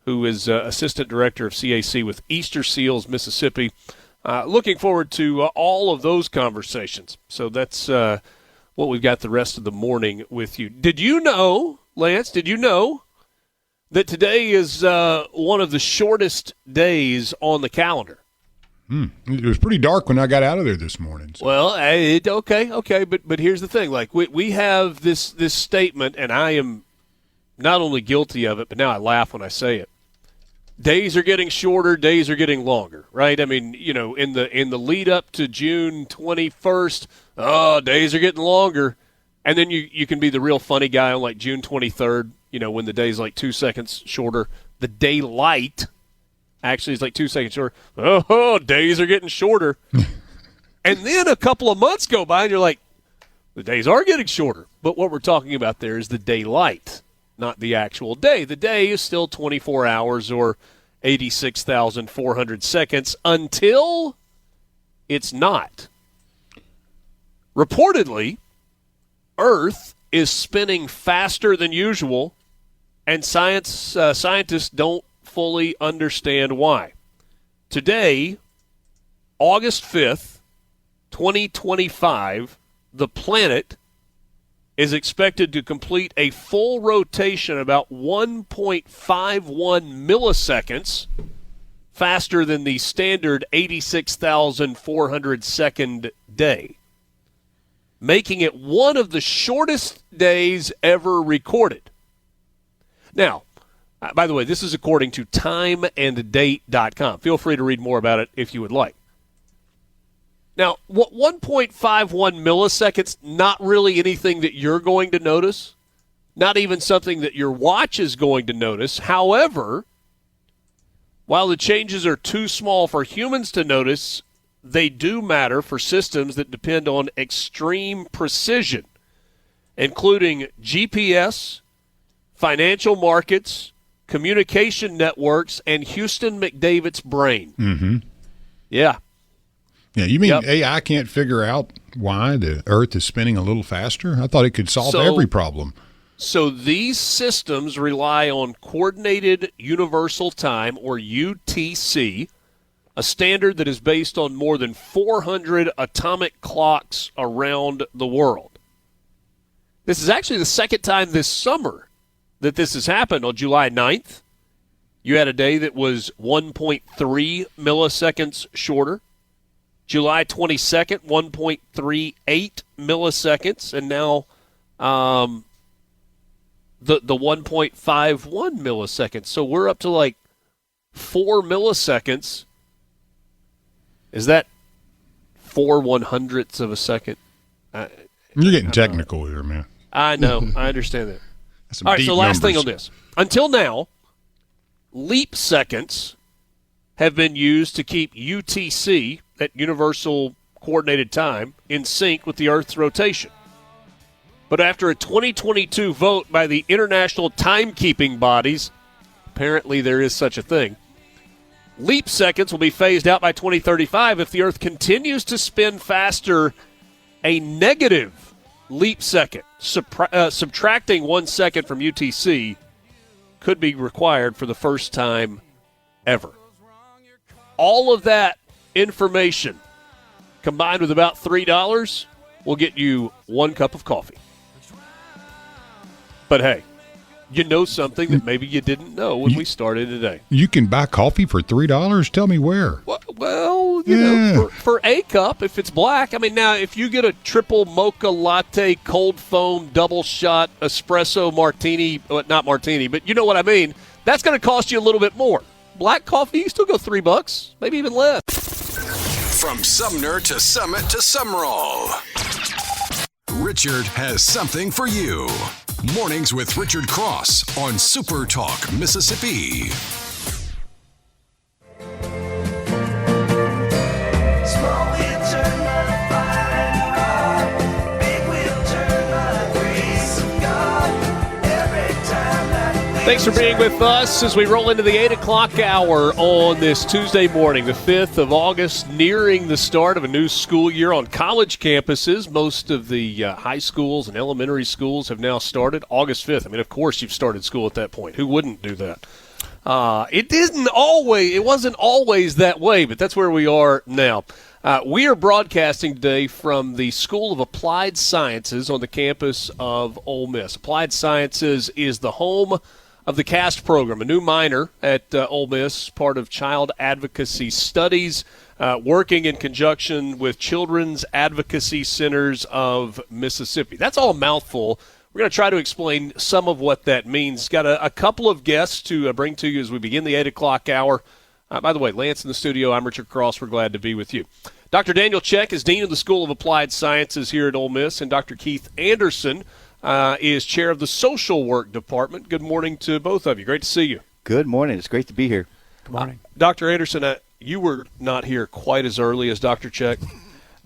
who is assistant director of CAC with Easterseals, Mississippi. Looking forward to all of those conversations. So that's what we've got the rest of the morning with you. Did you know, Lance, that today is one of the shortest days on the calendar? It was pretty dark when I got out of there this morning. So. Well, okay, but here's the thing. We have this statement, and I am not only guilty of it, but now I laugh when I say it. Days are getting shorter, days are getting longer, right? I mean, in the lead up to June 21st, days are getting longer. And then you can be the real funny guy on June 23rd, when the day's 2 seconds shorter. The daylight actually is 2 seconds shorter. Oh, days are getting shorter. And then a couple of months go by and you're like, the days are getting shorter. But what we're talking about there is the daylight, not the actual day. The day is still 24 hours or 86,400 seconds until it's not. Reportedly, Earth is spinning faster than usual and scientists don't fully understand why. Today, August 5th, 2025, the planet is expected to complete a full rotation about 1.51 milliseconds faster than the standard 86,400 second day, making it one of the shortest days ever recorded. Now, by the way, this is according to timeanddate.com. Feel free to read more about it if you would like. Now, 1.51 milliseconds, not really anything that you're going to notice, not even something that your watch is going to notice. However, while the changes are too small for humans to notice, they do matter for systems that depend on extreme precision, including GPS, financial markets, communication networks, and Houston McDavid's brain. Mm-hmm. Yeah. Yeah, you mean AI can't figure out why the Earth is spinning a little faster? I thought it could solve every problem. So these systems rely on Coordinated Universal Time, or UTC, a standard that is based on more than 400 atomic clocks around the world. This is actually the second time this summer that this has happened. On July 9th, you had a day that was 1.3 milliseconds shorter. July 22nd, 1.38 milliseconds, and now the 1.51 milliseconds. So we're up to like 4 milliseconds. Is that 4 100ths of a second? You're getting technical here, man. I know. I understand that. All right, so last thing on this. Until now, leap seconds have been used to keep UTC, that Universal Coordinated Time, in sync with the Earth's rotation. But after a 2022 vote by the international timekeeping bodies, apparently there is such a thing, leap seconds will be phased out by 2035 if the Earth continues to spin faster. A negative leap second, subtracting 1 second from UTC, could be required for the first time ever. All of that information combined with about $3 will get you 1 cup of coffee. But hey, you know something that maybe you didn't know when we started today. You can buy coffee for $3? Tell me where. Well, you know, for a cup, if it's black. I mean, now, if you get a triple mocha latte, cold foam, double shot, espresso martini, well, not martini, but you know what I mean, that's going to cost you a little bit more. Black coffee, you still go $3, maybe even less. From Sumner to Summit to Summerall, Richard has something for you. Mornings with Richard Cross on SuperTalk, Mississippi. Thanks for being with us as we roll into the 8 o'clock hour on this Tuesday morning, the 5th of August, nearing the start of a new school year on college campuses. Most of the high schools and elementary schools have now started August 5th. I mean, of course you've started school at that point. Who wouldn't do that? It wasn't always that way, but that's where we are now. We are broadcasting today from the School of Applied Sciences on the campus of Ole Miss. Applied Sciences is the home of the CAST program, a new minor at Ole Miss, part of Child Advocacy Studies, working in conjunction with Children's Advocacy Centers of Mississippi. That's all a mouthful. We're going to try to explain some of what that means. Got a couple of guests to bring to you as we begin the 8 o'clock hour. By the way, Lance in the studio, I'm Richard Cross. We're glad to be with you. Dr. Daniel Czech is Dean of the School of Applied Sciences here at Ole Miss, and Dr. Keith Anderson is chair of the Social Work Department. Good morning to both of you. Great to see you. Good morning. It's great to be here. Good morning. Dr. Anderson, you were not here quite as early as Dr. Czech.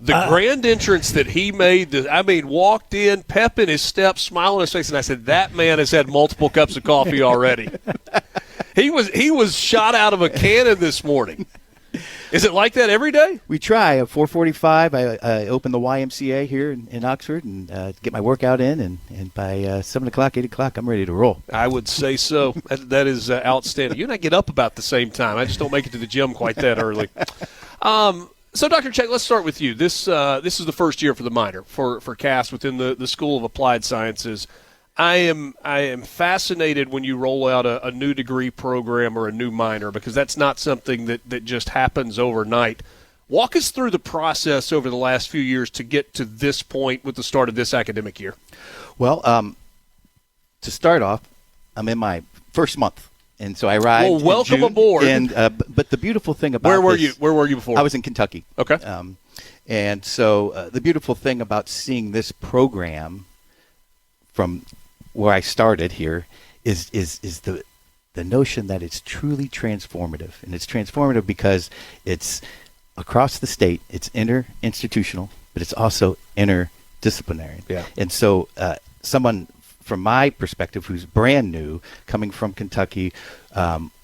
The grand entrance that he made, walked in, pep in his step, smile on his face, and I said, that man has had multiple cups of coffee already. He was shot out of a cannon this morning. Is it like that every day? We try. At 4:45, I open the YMCA here in Oxford and get my workout in, and by 7 o'clock, 8 o'clock, I'm ready to roll. I would say so. That is outstanding. You and I get up about the same time. I just don't make it to the gym quite that early. So, Dr. Czech, let's start with you. This is the first year for the minor for Cass within the School of Applied Sciences. I am fascinated when you roll out a new degree program or a new minor, because that's not something that just happens overnight. Walk us through the process over the last few years to get to this point with the start of this academic year. Well, to start off, I'm in my first month. And so I arrived. Well, welcome in June, aboard. And but the beautiful thing about Where were you before? I was in Kentucky. Okay. And so the beautiful thing about seeing this program from where I started here is the notion that it's truly transformative, and it's transformative because it's across the state. It's inter-institutional, but it's also interdisciplinary. Yeah. And so someone from my perspective who's brand new, coming from Kentucky,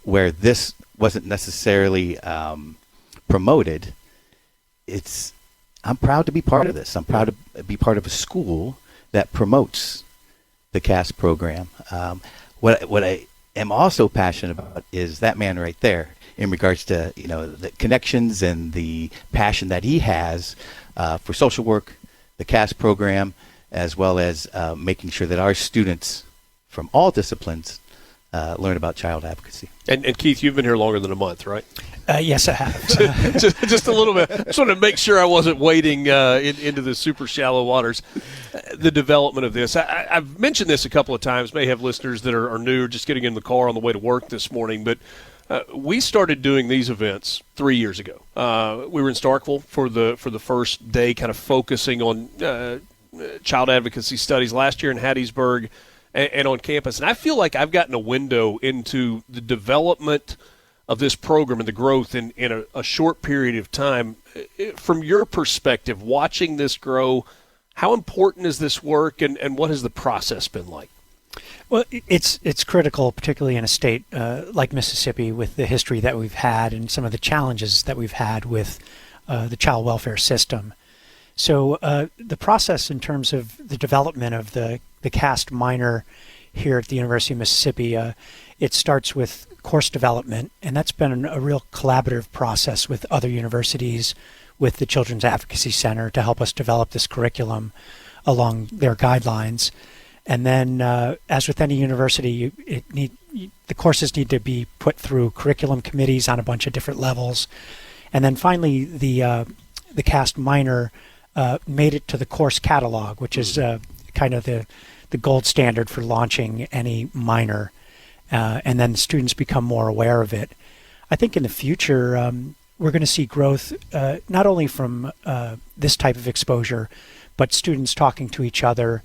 where this wasn't necessarily promoted, I'm proud to be part of this. I'm proud to be part of a school that promotes the CAS program. What I am also passionate about is that man right there, in regards to the connections and the passion that he has for social work, the CAS program, as well as making sure that our students from all disciplines learn about child advocacy. And Keith, you've been here longer than a month, right? Yes, I have. just a little bit. Just wanted to make sure I wasn't wading into the super shallow waters. The development of this. I've mentioned this a couple of times. May have listeners that are new or just getting in the car on the way to work this morning. But we started doing these events 3 years ago. We were in Starkville for the first day, kind of focusing on child advocacy studies. Last year in Hattiesburg and on campus. And I feel like I've gotten a window into the development of this program and the growth in a short period of time. From your perspective, watching this grow, how important is this work, and what has the process been like? Well, it's critical, particularly in a state like Mississippi, with the history that we've had and some of the challenges that we've had with the child welfare system. So the process in terms of the development of the CAST minor here at the University of Mississippi, it starts with course development, and that's been a real collaborative process with other universities, with the Children's Advocacy Center, to help us develop this curriculum along their guidelines. And then, as with any university, the courses need to be put through curriculum committees on a bunch of different levels. And then finally, the CAST minor made it to the course catalog, which is kind of the gold standard for launching any minor. And then students become more aware of it. I think in the future, we're going to see growth not only from this type of exposure, but students talking to each other,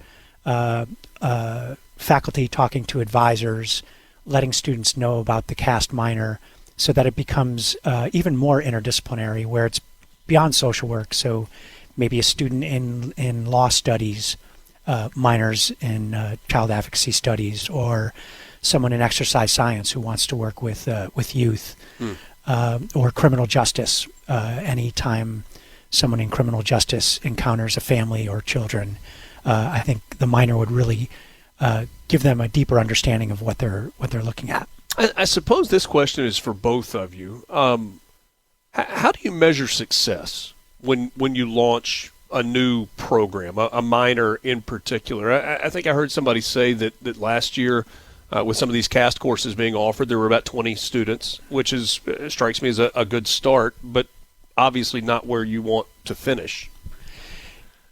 faculty talking to advisors, letting students know about the CAST minor, so that it becomes even more interdisciplinary, where it's beyond social work. So maybe a student in law studies, minors in child advocacy studies, or someone in exercise science who wants to work with youth, or criminal justice. Anytime someone in criminal justice encounters a family or children, I think the minor would really give them a deeper understanding of what they're looking at. I suppose this question is for both of you. How do you measure success when you launch a new program, a minor in particular? I think I heard somebody say that last year, with some of these CAST courses being offered, there were about 20 students, which strikes me as a good start, but obviously not where you want to finish.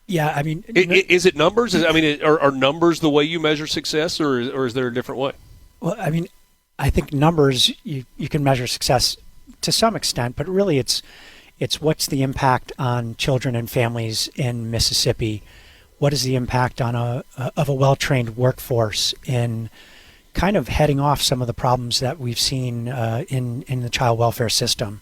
Yeah, I mean, is it numbers? Are numbers the way you measure success, or is there a different way? Well, I mean, I think numbers, you can measure success to some extent, but really it's what's the impact on children and families in Mississippi? What is the impact on of a well-trained workforce in kind of heading off some of the problems that we've seen in the child welfare system?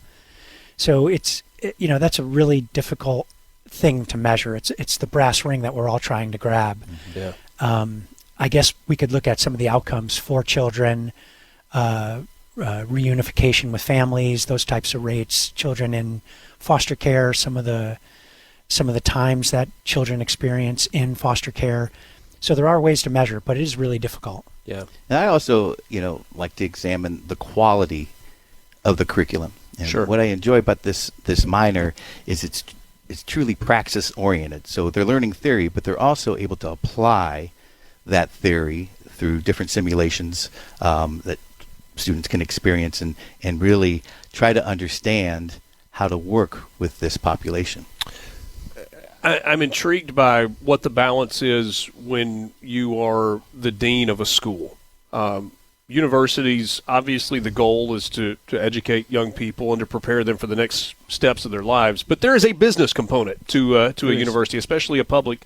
So that's a really difficult thing to measure. It's the brass ring that we're all trying to grab. Yeah. I guess we could look at some of the outcomes for children, reunification with families, those types of rates, children in foster care, some of the times that children experience in foster care. So there are ways to measure, but it is really difficult. Yeah. And I also, like to examine the quality of the curriculum. And Sure. what I enjoy about this minor is it's truly praxis oriented. So they're learning theory, but they're also able to apply that theory through different simulations that students can experience and really try to understand how to work with this population. I'm intrigued by what the balance is when you are the dean of a school. Universities, obviously the goal is to educate young people and to prepare them for the next steps of their lives. But there is a business component to a university, especially a public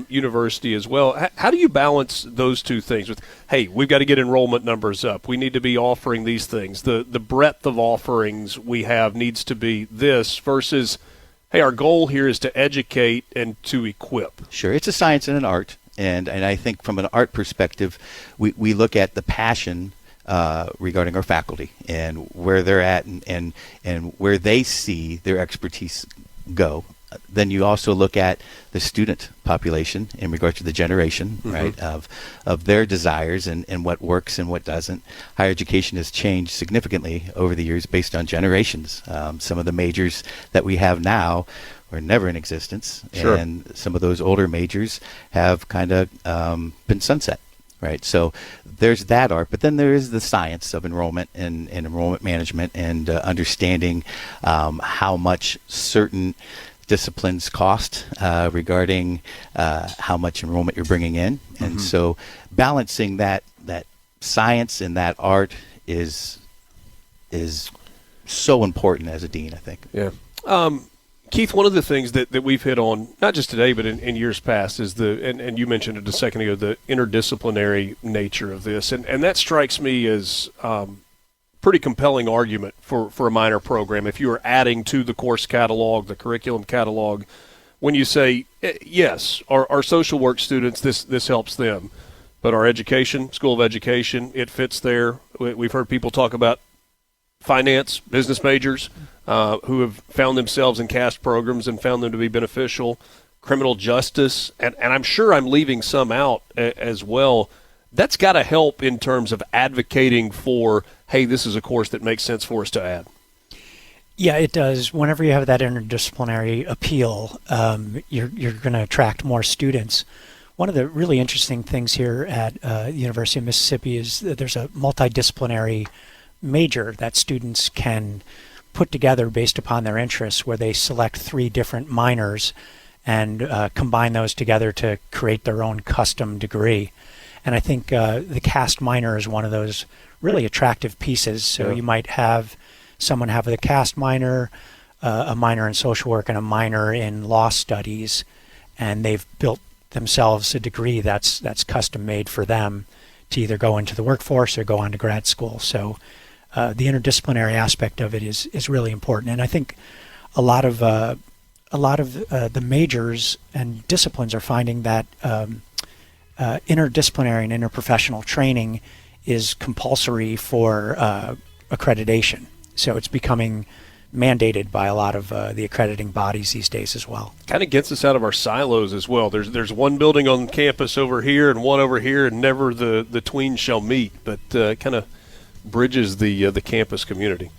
university as well. How do you balance those two things with, hey, we've got to get enrollment numbers up. We need to be offering these things. The breadth of offerings we have needs to be this versus, hey, our goal here is to educate and to equip. Sure. It's a science and an art. And I think from an art perspective, we look at the passion regarding our faculty and where they're at and where they see their expertise go. Then you also look at the student population in regard to the generation, right, of their desires and what works and what doesn't. Higher education has changed significantly over the years based on generations. Some of the majors that we have now were never in existence, Sure. and some of those older majors have kind of been sunset. Right, so there's that art, but then there is the science of enrollment and enrollment management and understanding how much certain disciplines cost regarding how much enrollment you're bringing in, and so balancing that science and that art is so important as a dean, I think. Yeah. Keith, one of the things that we've hit on, not just today, but in years past, is and you mentioned it a second ago, the interdisciplinary nature of this. And that strikes me as pretty compelling argument for a minor program. If you are adding to the course catalog, the curriculum catalog, when you say, yes, our social work students, this helps them. But our education, School of Education, it fits there. We've heard people talk about finance, business majors who have found themselves in CAST programs and found them to be beneficial, criminal justice, and I'm sure I'm leaving some out as well. That's got to help in terms of advocating for, hey, this is a course that makes sense for us to add. Yeah, it does. Whenever you have that interdisciplinary appeal, you're going to attract more students. One of the really interesting things here at the University of Mississippi is that there's a multidisciplinary major that students can put together based upon their interests, where they select 3 different minors and combine those together to create their own custom degree. And I think the CAST minor is one of those really attractive pieces. So you might have someone have the CAST minor, a minor in social work, and a minor in law studies, and they've built themselves a degree that's custom made for them to either go into the workforce or go on to grad school. So the interdisciplinary aspect of it is really important, and I think a lot of the majors and disciplines are finding that interdisciplinary and interprofessional training is compulsory for accreditation. So it's becoming mandated by a lot of the accrediting bodies these days as well. Kind of gets us out of our silos as well. There's one building on campus over here and one over here, and never the tween shall meet, but kind of bridges the campus community.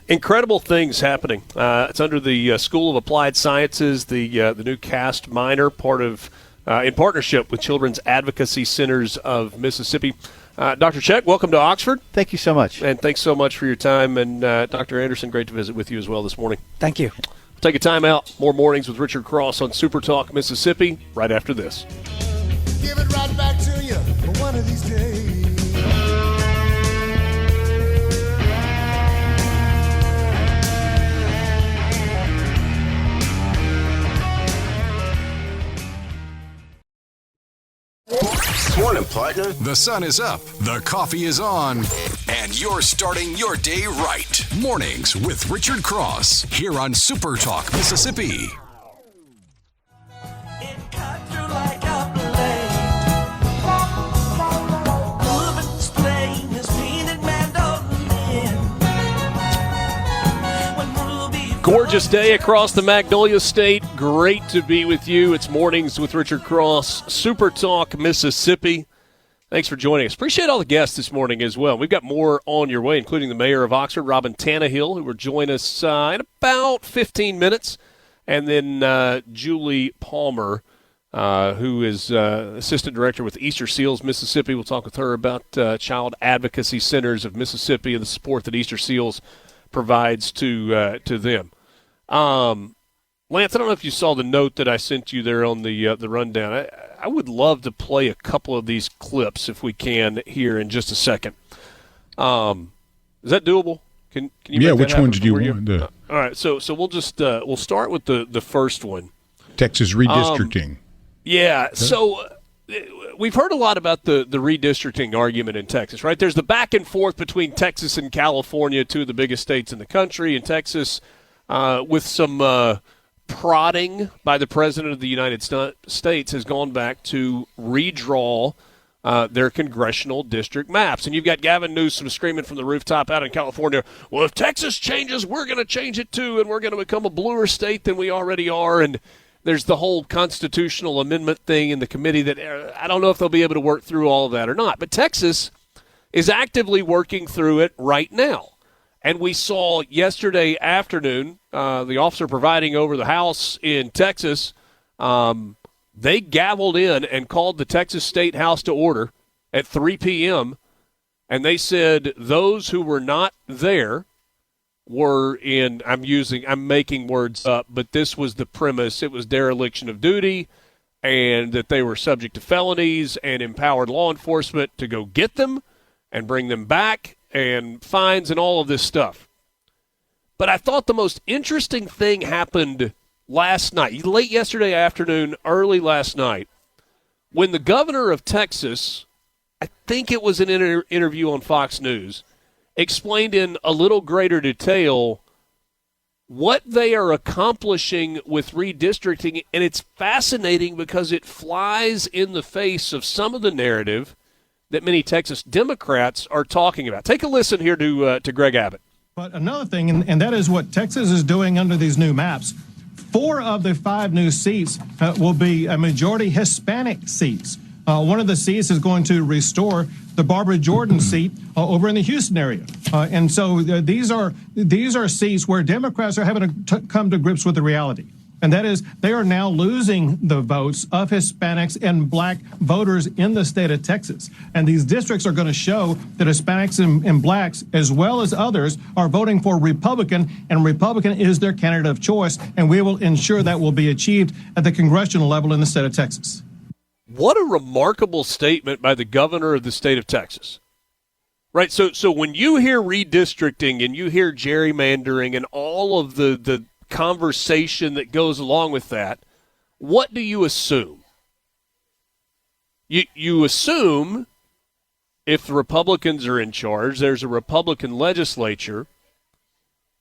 Incredible things happening. It's under the School of Applied Sciences, the new CAST minor, part of in partnership with Children's Advocacy Centers of Mississippi. Dr. Czech, welcome to Oxford. Thank you so much. And thanks so much for your time. And Dr. Anderson, great to visit with you as well this morning. Thank you. Take a time out. More Mornings with Richard Cross on SuperTalk Mississippi right after this. Give it right back to you one of these days. Morning, partner. The sun is up, the coffee is on, and you're starting your day right. Mornings with Richard Cross here on Super Talk Mississippi. Gorgeous day across the Magnolia State. Great to be with you. It's Mornings with Richard Cross, Super Talk, Mississippi. Thanks for joining us. Appreciate all the guests this morning as well. We've got more on your way, including the mayor of Oxford, Robyn Tannehill, who will join us in about 15 minutes. And then Julie Palmer, who is assistant director with Easterseals, Mississippi. We'll talk with her about Child Advocacy Centers of Mississippi and the support that Easterseals provides to them. Lance, I don't know if you saw the note that I sent you there on the rundown. I would love to play a couple of these clips if we can here in just a second. Is that doable? Can you? Yeah. Which one did you want? All right. So we'll just we'll start with the first one. Texas redistricting. Yeah. So we've heard a lot about the redistricting argument in Texas, right? There's the back and forth between Texas and California, two of the biggest states in the country. And Texas, with some prodding by the President of the United States, has gone back to redraw their congressional district maps. And you've got Gavin Newsom screaming from the rooftop out in California, well, if Texas changes, we're going to change it too, and we're going to become a bluer state than we already are. And there's the whole constitutional amendment thing in the committee that I don't know if they'll be able to work through all of that or not. But Texas is actively working through it right now. And we saw yesterday afternoon, the officer presiding over the House in Texas, they gavelled in and called the Texas State House to order at 3 p.m., and they said those who were not there were in, I'm making words up, but this was the premise. It was dereliction of duty, and that they were subject to felonies, and empowered law enforcement to go get them and bring them back, and fines and all of this stuff. But I thought the most interesting thing happened last night, late yesterday afternoon, early last night, when the governor of Texas, I think it was an interview on Fox News, explained in a little greater detail what they are accomplishing with redistricting. And it's fascinating because it flies in the face of some of the narrative that many Texas Democrats are talking about. Take a listen here to Greg Abbott. But another thing, and that is what Texas is doing under these new maps. 4 of the 5 new seats will be a majority Hispanic seats. One of the seats is going to restore the Barbara Jordan seat over in the Houston area. And so these are seats where Democrats are having to come to grips with the reality. And that is, they are now losing the votes of Hispanics and black voters in the state of Texas. And these districts are going to show that Hispanics and blacks, as well as others, are voting for Republican, and Republican is their candidate of choice. And we will ensure that will be achieved at the congressional level in the state of Texas. What a remarkable statement by the governor of the state of Texas. Right, so when you hear redistricting and you hear gerrymandering and all of the conversation that goes along with that, what do you assume? You assume if the Republicans are in charge, there's a Republican legislature,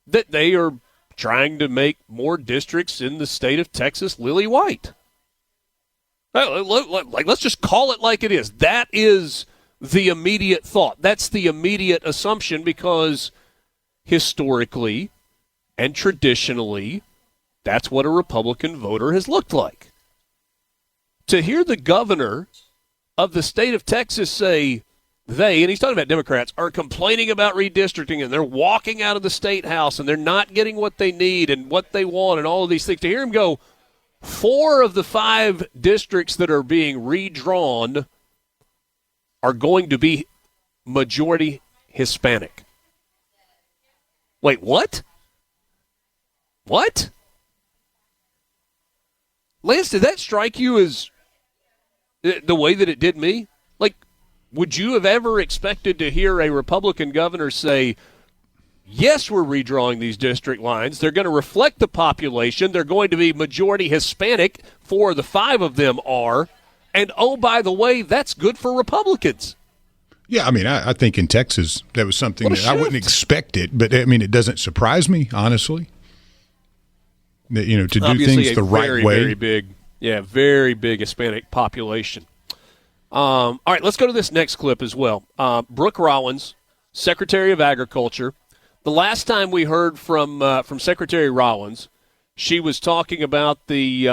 that they are trying to make more districts in the state of Texas lily white. Like, let's just call it like it is. That is the immediate thought. That's the immediate assumption, because historically and traditionally, that's what a Republican voter has looked like. To hear the governor of the state of Texas say they, and he's talking about Democrats, are complaining about redistricting, and they're walking out of the state house and they're not getting what they need and what they want and all of these things, to hear him go, 4 of the 5 districts that are being redrawn are going to be majority Hispanic. Wait, what? What? Lance, did that strike you as the way that it did me? Like, would you have ever expected to hear a Republican governor say, yes, we're redrawing these district lines. They're going to reflect the population. They're going to be majority Hispanic. 4 of the 5 of them are. And, oh, by the way, that's good for Republicans. Yeah, I mean, I think in Texas that was something that I wouldn't expect it. But, I mean, it doesn't surprise me, honestly. That, to do Obviously things the right way. Very big Hispanic population. All right, let's go to this next clip as well. Brooke Rollins, Secretary of Agriculture, The last time we heard from Secretary Rollins, she was talking about the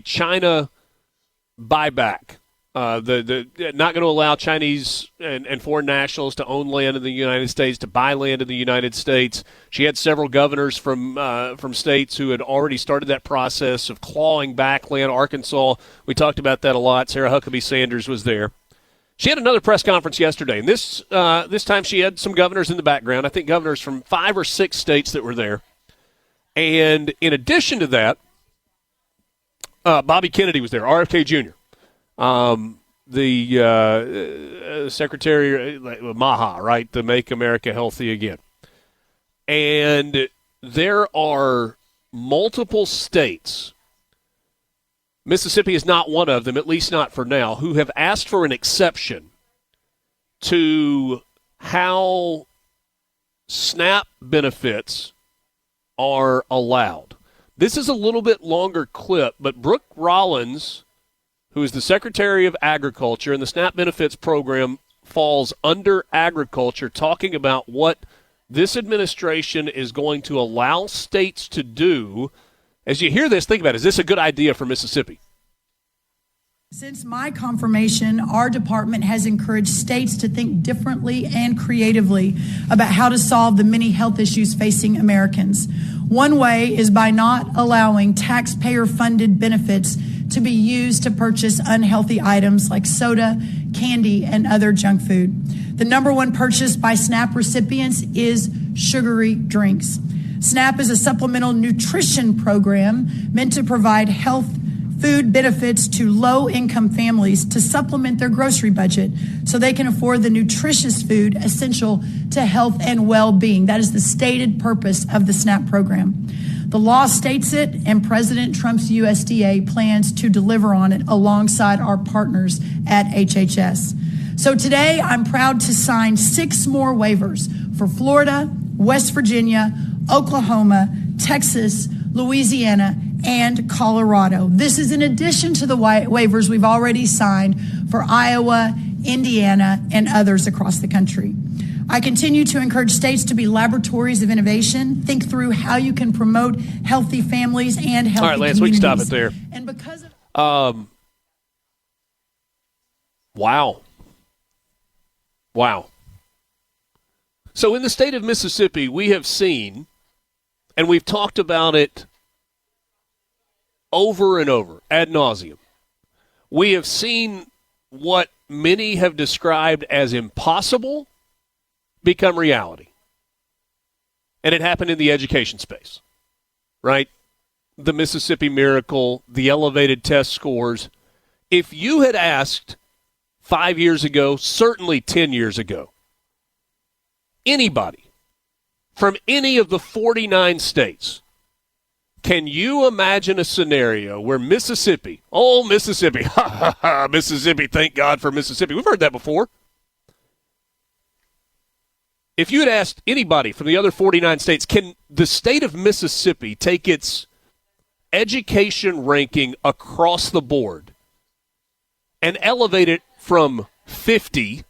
China buyback. The not going to allow Chinese and foreign nationals to own land in the United States, to buy land in the United States. She had several governors from states who had already started that process of clawing back land. Arkansas, we talked about that a lot. Sarah Huckabee Sanders was there. She had another press conference yesterday, and this time she had some governors in the background. I think governors from 5 or 6 states that were there. And in addition to that, Bobby Kennedy was there, RFK Jr., the Secretary Maha, right, to Make America Healthy Again. And there are multiple states, Mississippi is not one of them, at least not for now, who have asked for an exception to how SNAP benefits are allowed. This is a little bit longer clip, but Brooke Rollins, who is the Secretary of Agriculture, and the SNAP benefits program falls under agriculture, talking about what this administration is going to allow states to do. As you hear this, think about it. Is this a good idea for Mississippi? Since my confirmation, our department has encouraged states to think differently and creatively about how to solve the many health issues facing Americans. One way is by not allowing taxpayer-funded benefits to be used to purchase unhealthy items like soda, candy, and other junk food. The number one purchase by SNAP recipients is sugary drinks. SNAP is a supplemental nutrition program meant to provide health food benefits to low-income families to supplement their grocery budget so they can afford the nutritious food essential to health and well-being. That is the stated purpose of the SNAP program. The law states it, and President Trump's USDA plans to deliver on it alongside our partners at HHS. So today, I'm proud to sign 6 more waivers for Florida, West Virginia, Oklahoma, Texas, Louisiana, and Colorado. This is in addition to the waivers we've already signed for Iowa, Indiana, and others across the country. I continue to encourage states to be laboratories of innovation. Think through how you can promote healthy families and healthy communities. All right, Lance, we can stop it there. And because of Wow. So in the state of Mississippi, we have seen, and we've talked about it over and over, ad nauseum. We have seen what many have described as impossible become reality. And it happened in the education space, right? The Mississippi Miracle, the elevated test scores. If you had asked 5 years ago, certainly 10 years ago, anybody from any of the 49 states, can you imagine a scenario where Mississippi, Mississippi, Mississippi, thank God for Mississippi. We've heard that before. If you had asked anybody from the other 49 states, can the state of Mississippi take its education ranking across the board and elevate it from 50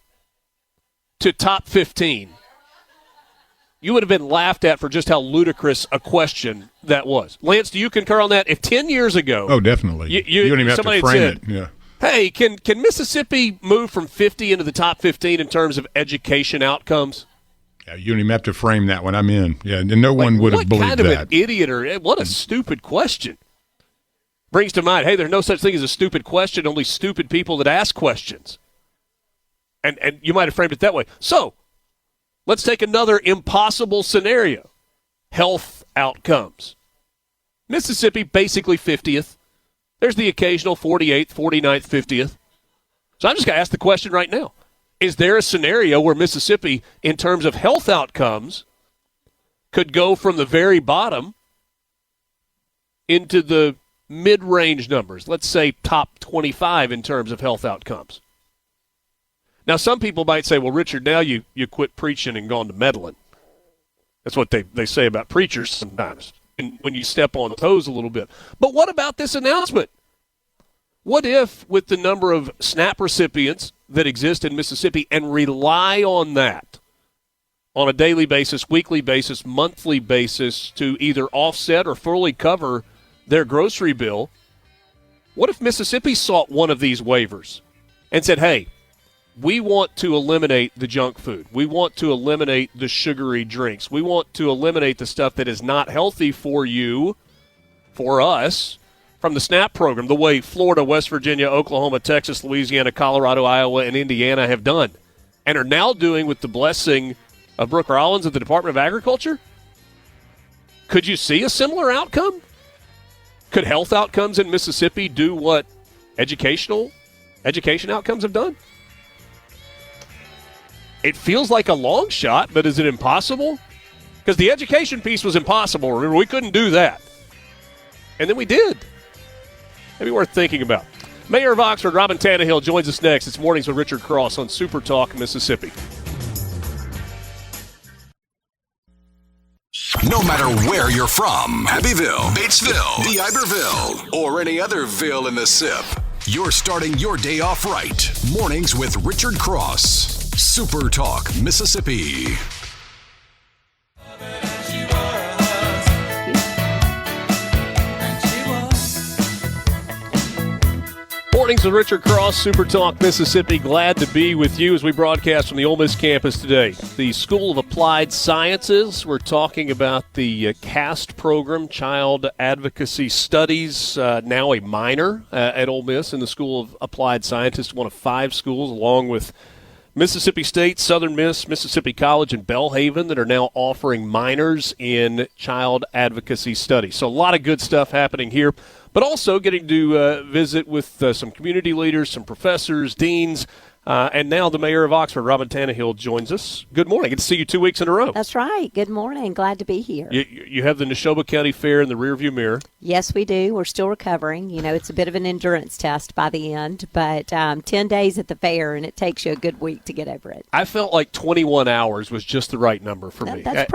to top 15? You would have been laughed at for just how ludicrous a question that was. Lance, do you concur on that? If 10 years ago... Oh, definitely. You don't even have to frame it. Yeah. Hey, can Mississippi move from 50 into the top 15 in terms of education outcomes? Yeah, you don't even have to frame that one. I'm in. Yeah, and no one would have believed that. What kind of an idiot or what a stupid question. Brings to mind, hey, there's no such thing as a stupid question, only stupid people that ask questions. And you might have framed it that way. So, let's take another impossible scenario. Health outcomes. Mississippi, basically 50th. There's the occasional 48th, 49th, 50th. So I'm just going to ask the question right now. Is there a scenario where Mississippi, in terms of health outcomes, could go from the very bottom into the mid-range numbers? Let's say top 25 in terms of health outcomes. Now, some people might say, well, Richard, now you quit preaching and gone to meddling. That's what they say about preachers sometimes, and when you step on toes a little bit. But what about this announcement? What if, with the number of SNAP recipients that exist in Mississippi and rely on that on a daily basis, weekly basis, monthly basis to either offset or fully cover their grocery bill. What if Mississippi sought one of these waivers and said, hey, we want to eliminate the junk food. We want to eliminate the sugary drinks. We want to eliminate the stuff that is not healthy for you, for us, from the SNAP program, the way Florida, West Virginia, Oklahoma, Texas, Louisiana, Colorado, Iowa, and Indiana have done and are now doing with the blessing of Brooke Rollins of the Department of Agriculture? Could you see a similar outcome? Could health outcomes in Mississippi do what education outcomes have done? It feels like a long shot, but is it impossible? Because the education piece was impossible. Remember, we couldn't do that. And then we did. Maybe worth thinking about. Mayor of Oxford, Robyn Tannehill, joins us next. It's Mornings with Richard Cross on Super Talk, Mississippi. No matter where you're from, Abbeville, Batesville, D'Iberville, or any other ville in the SIP, you're starting your day off right. Mornings with Richard Cross. Super Talk, Mississippi. Mornings with Richard Cross, Super Talk, Mississippi. Glad to be with you as we broadcast from the Ole Miss campus today. The School of Applied Sciences. We're talking about the CAST program, Child Advocacy Studies, now a minor at Ole Miss in the School of Applied Sciences, one of 5 schools, along with Mississippi State, Southern Miss, Mississippi College, and Belhaven that are now offering minors in child advocacy studies. So a lot of good stuff happening here, but also getting to visit with some community leaders, some professors, deans, and now the mayor of Oxford, Robyn Tannehill, joins us. Good morning. Good to see you 2 weeks in a row. That's right. Good morning. Glad to be here. You have the Neshoba County Fair in the rearview mirror. Yes, we do. We're still recovering. You know, it's a bit of an endurance test by the end, but 10 days at the fair, and it takes you a good week to get over it. I felt like 21 hours was just the right number for me. That's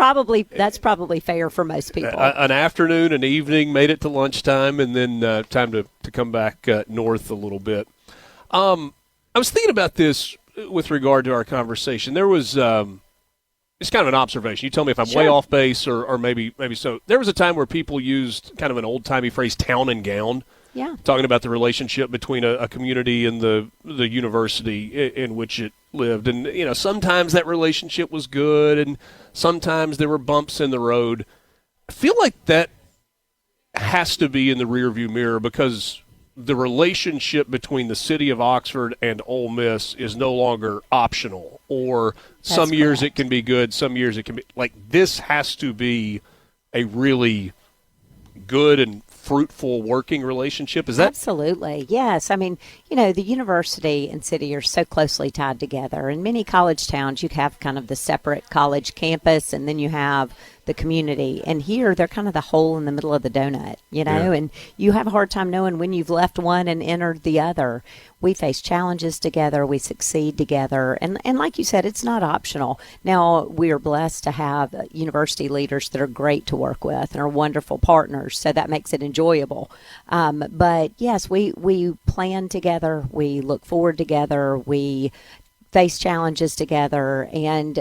probably fair for most people. An afternoon, an evening, made it to lunchtime, and then time to come back north a little bit. I was thinking about this with regard to our conversation. There was it's kind of an observation. You tell me if I'm way off base or maybe so. There was a time where people used kind of an old-timey phrase, town and gown. Yeah. Talking about the relationship between a community and the university in which it lived. And, you know, sometimes that relationship was good and sometimes there were bumps in the road. I feel like that has to be in the rearview mirror because the relationship between the city of Oxford and Ole Miss is no longer optional, or some years it can be good, some years it can be like this has to be a really good and fruitful working relationship. Is that absolutely? Yes. I mean, you know, the university and city are so closely tied together. In many college towns, you have kind of the separate college campus, and then you have the community. And here, they're kind of the hole in the middle of the donut, you know, and you have a hard time knowing when you've left one and entered the other. We face challenges together. We succeed together. And like you said, it's not optional. Now, we are blessed to have university leaders that are great to work with and are wonderful partners, so that makes it enjoyable. But, yes, we plan together. We look forward together. We face challenges together, and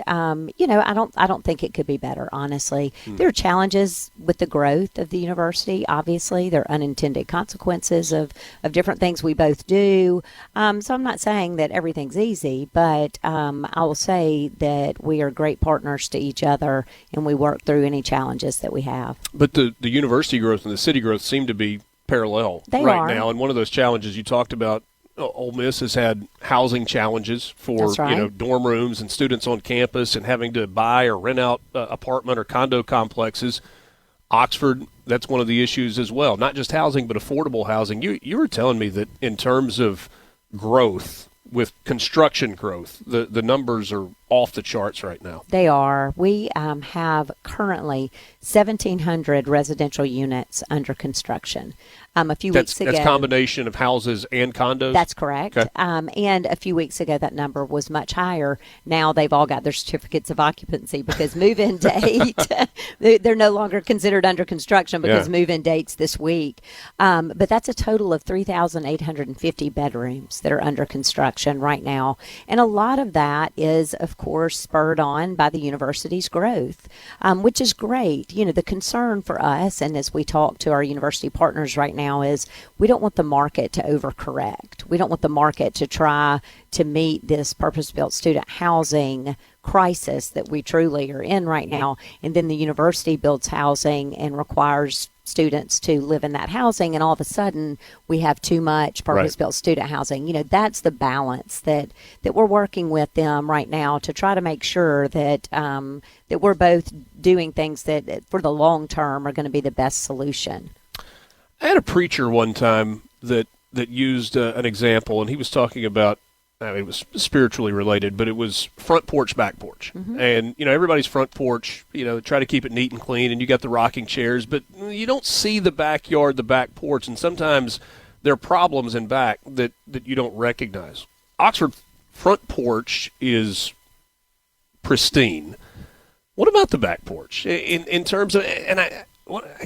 you know, I don't think it could be better, honestly. There are challenges with the growth of the university. Obviously, there are unintended consequences of different things we both do. So I'm not saying that everything's easy, but I will say that we are great partners to each other, and we work through any challenges that we have. But the university growth and the city growth seem to be parallel now, and one of those challenges you talked about, Ole Miss has had housing challenges for you know, dorm rooms and students on campus and having to buy or rent out apartment or condo complexes. Oxford, that's one of the issues as well. Not just housing, but affordable housing. You were telling me that in terms of growth, with construction growth, the numbers are off the charts right now. They are. We have currently 1,700 residential units under construction. A few weeks ago. That's combination of houses and condos? That's correct. Okay. And a few weeks ago, that number was much higher. Now they've all got their certificates of occupancy because move-in date, they're no longer considered under construction because move-in date's this week. But that's a total of 3,850 bedrooms that are under construction right now. And a lot of that is, of course, spurred on by the university's growth, which is great. You know, the concern for us, and as we talk to our university partners right now, is we don't want the market to overcorrect. We don't want the market to try to meet this purpose-built student housing crisis that we truly are in right now. And then the university builds housing and requires students to live in that housing, and all of a sudden we have too much purpose-built student housing. You know, that's the balance that we're working with them right now to try to make sure that that we're both doing things that for the long term are going to be the best solution. I had a preacher one time that used an example, and he was talking about, I mean, it was spiritually related, but it was front porch, back porch. Mm-hmm. And, you know, everybody's front porch, you know, try to keep it neat and clean, and you got the rocking chairs, but you don't see the backyard, the back porch, and sometimes there are problems in back that you don't recognize. Oxford front porch is pristine. What about the back porch in terms of, and I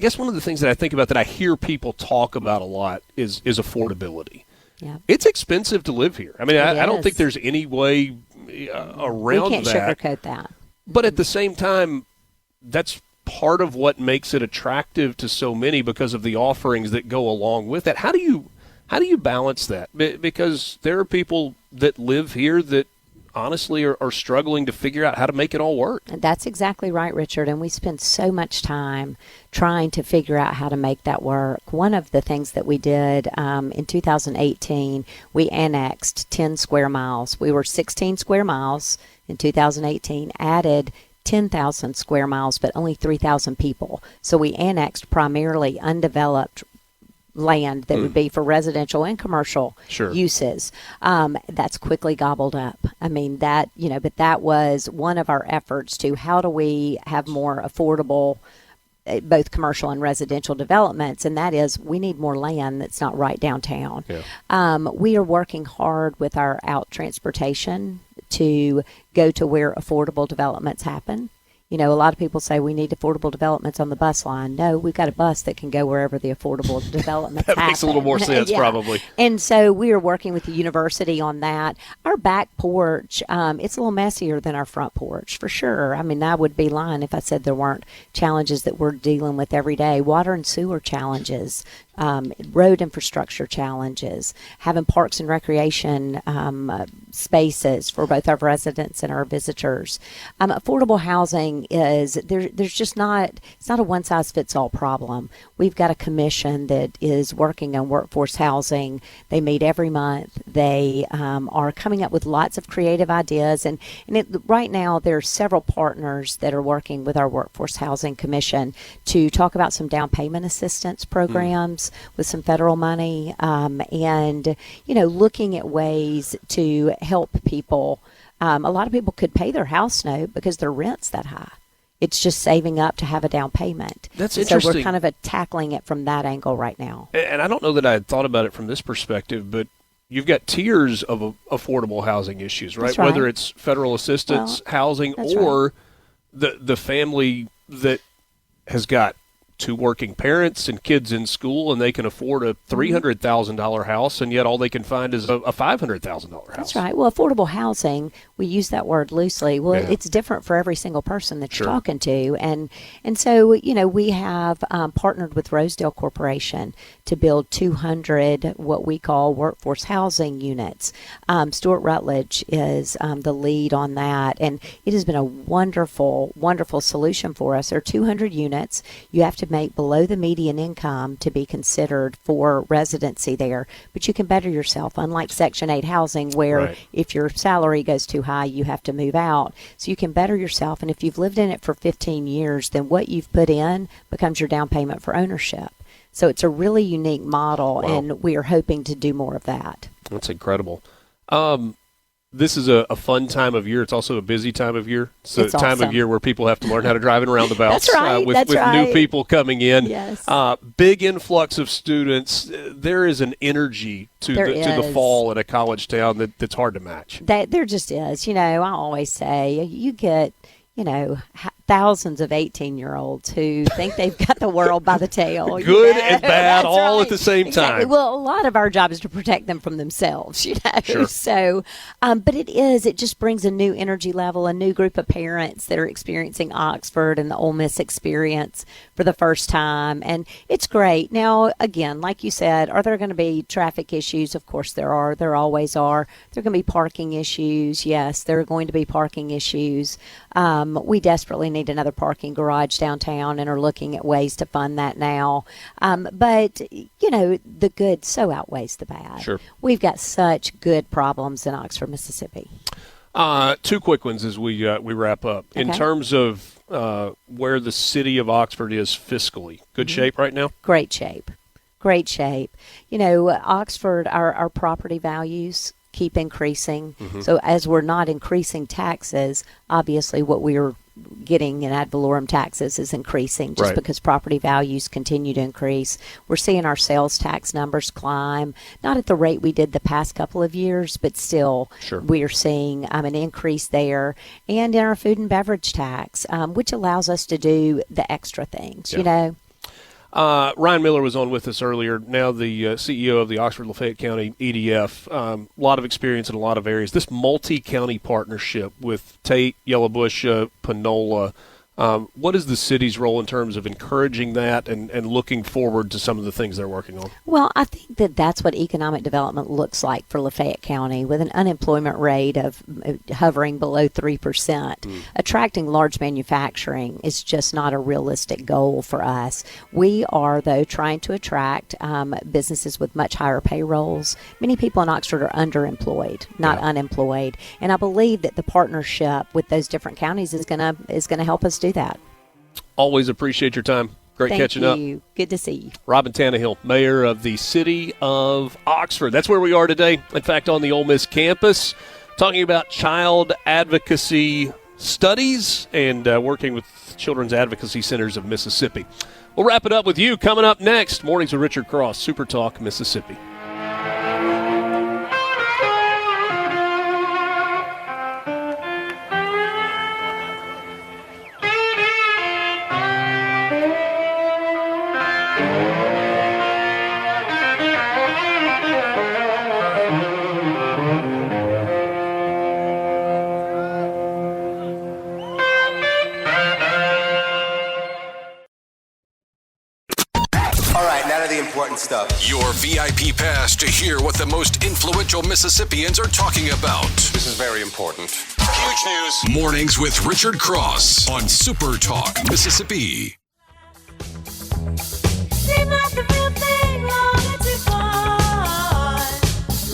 guess one of the things that I think about that I hear people talk about a lot is affordability. Yeah. It's expensive to live here. I mean, I don't think there's any way around that. We can't sugarcoat that. But at the same time, that's part of what makes it attractive to so many because of the offerings that go along with it. How do you balance that? Because there are people that live here that honestly are struggling to figure out how to make it all work. That's exactly right, Richard, and we spend so much time trying to figure out how to make that work. One of the things that we did in 2018, we annexed 10 square miles. We were 16 square miles in 2018, added 10,000 square miles, but only 3,000 people. So we annexed primarily undeveloped land that would be for residential and commercial uses. That's quickly gobbled up. I mean, that, you know, but that was one of our efforts to how do we have more affordable both commercial and residential developments, and that is we need more land that's not right downtown. Yeah. We are working hard with our out transportation to go to where affordable developments happen. You know, a lot of people say we need affordable developments on the bus line. No, we've got a bus that can go wherever the affordable developments that makes a little more sense, probably. And so we are working with the university on that. Our back porch, it's a little messier than our front porch, for sure. I mean, I would be lying if I said there weren't challenges that we're dealing with every day. Water and sewer challenges, road infrastructure challenges, having parks and recreation spaces for both our residents and our visitors. Affordable housing is there's just it's not a one size fits all problem. We've got a commission that is working on workforce housing. They meet every month. They are coming up with lots of creative ideas, and right now there are several partners that are working with our workforce housing commission to talk about some down payment assistance programs with some federal money, and you know, looking at ways to help people. A lot of people could pay their house note because their rent's that high. It's just saving up to have a down payment. That's interesting. So we're kind of tackling it from that angle right now. And I don't know that I had thought about it from this perspective, but you've got tiers of affordable housing issues, right? That's right. Whether it's federal assistance housing or the family that has got two working parents and kids in school, and they can afford a $300,000 house, and yet all they can find is a $500,000 house. That's right. Well, affordable housing, we use that word loosely. Well, it's different for every single person that you're talking to. And so, you know, we have partnered with Rosedale Corporation to build 200 what we call workforce housing units. Stuart Rutledge is the lead on that, and it has been a wonderful, wonderful solution for us. There are 200 units. You have to make below the median income to be considered for residency there, but you can better yourself, unlike Section 8 housing where if your salary goes too high, you have to move out. So you can better yourself, and if you've lived in it for 15 years, then what you've put in becomes your down payment for ownership. So it's a really unique model, and we are hoping to do more of that. That's incredible. this is a fun time of year. It's also a busy time of year. It's a time awesome. of year where people have to learn how to drive in roundabouts. That's right. With new people coming in. Yes. Big influx of students. There is an energy to the fall in a college town that's hard to match. There just is. I always say you get, thousands of 18-year-olds who think they've got the world by the tail. Good and bad all right. at the same Exactly. time. Well, a lot of our job is to protect them from themselves, Sure. So, but it just brings a new energy level, a new group of parents that are experiencing Oxford and the Ole Miss experience for the first time. And it's great. Now, again, like you said, are there going to be traffic issues? Of course there are. There always are. There are going to be parking issues. Yes, there are going to be parking issues. We desperately need another parking garage downtown and are looking at ways to fund that now. But, the good so outweighs the bad. Sure. We've got such good problems in Oxford, Mississippi. Two quick ones as we wrap up. In Okay. terms of where the city of Oxford is fiscally, good shape right now? Great shape. Great shape. Oxford, our property values keep increasing. Mhm. So as we're not increasing taxes, obviously what we're getting in ad valorem taxes is increasing just Right. because property values continue to increase. We're seeing our sales tax numbers climb, not at the rate we did the past couple of years, but still Sure. we're seeing an increase there. And in our food and beverage tax, which allows us to do the extra things, Ryan Miller was on with us earlier, now the CEO of the Oxford-Lafayette County EDF. A lot of experience in a lot of areas. This multi-county partnership with Tate, Yellowbush, Panola, what is the city's role in terms of encouraging that and looking forward to some of the things they're working on? Well, I think that's what economic development looks like for Lafayette County, with an unemployment rate of hovering below 3%. Attracting large manufacturing is just not a realistic goal for us. We are, though, trying to attract businesses with much higher payrolls. Many people in Oxford are underemployed, not unemployed, and I believe that the partnership with those different counties is gonna help us do that. Always appreciate your time. Great catching up. Thank you. Good to see you. Robyn Tannehill, mayor of the city of Oxford. That's where we are today. In fact, on the Ole Miss campus, talking about child advocacy studies and working with Children's Advocacy Centers of Mississippi. We'll wrap it up with you coming up next. Mornings with Richard Cross, SuperTalk, Mississippi. Stuff. Your VIP pass to hear what the most influential Mississippians are talking about. This is very important. Huge news. Mornings with Richard Cross on Super Talk, Mississippi.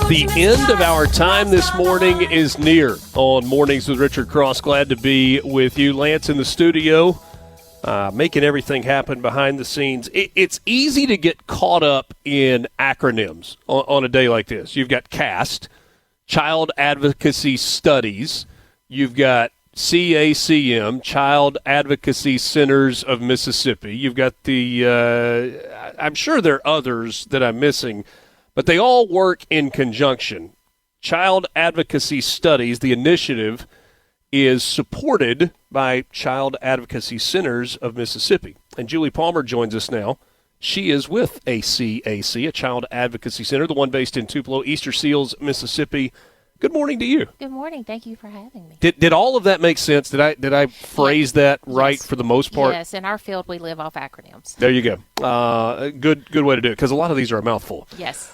The end of our time this morning is near on Mornings with Richard Cross. Glad to be with you. Lance in the studio. Making everything happen behind the scenes. It's easy to get caught up in acronyms on a day like this. You've got CAST, Child Advocacy Studies. You've got CACM, Child Advocacy Centers of Mississippi. You've got the, I'm sure there are others that I'm missing, but they all work in conjunction. Child Advocacy Studies, the initiative, is supported by Child Advocacy Centers of Mississippi. And Julie Palmer joins us now. She is with ACAC, a Child Advocacy Center, the one based in Tupelo, Easterseals, Mississippi. Good morning to you. Good morning. Thank you for having me. Did all of that make sense? Did I phrase that right for the most part? Yes, in our field we live off acronyms. There you go. Good way to do it, because a lot of these are a mouthful. Yes.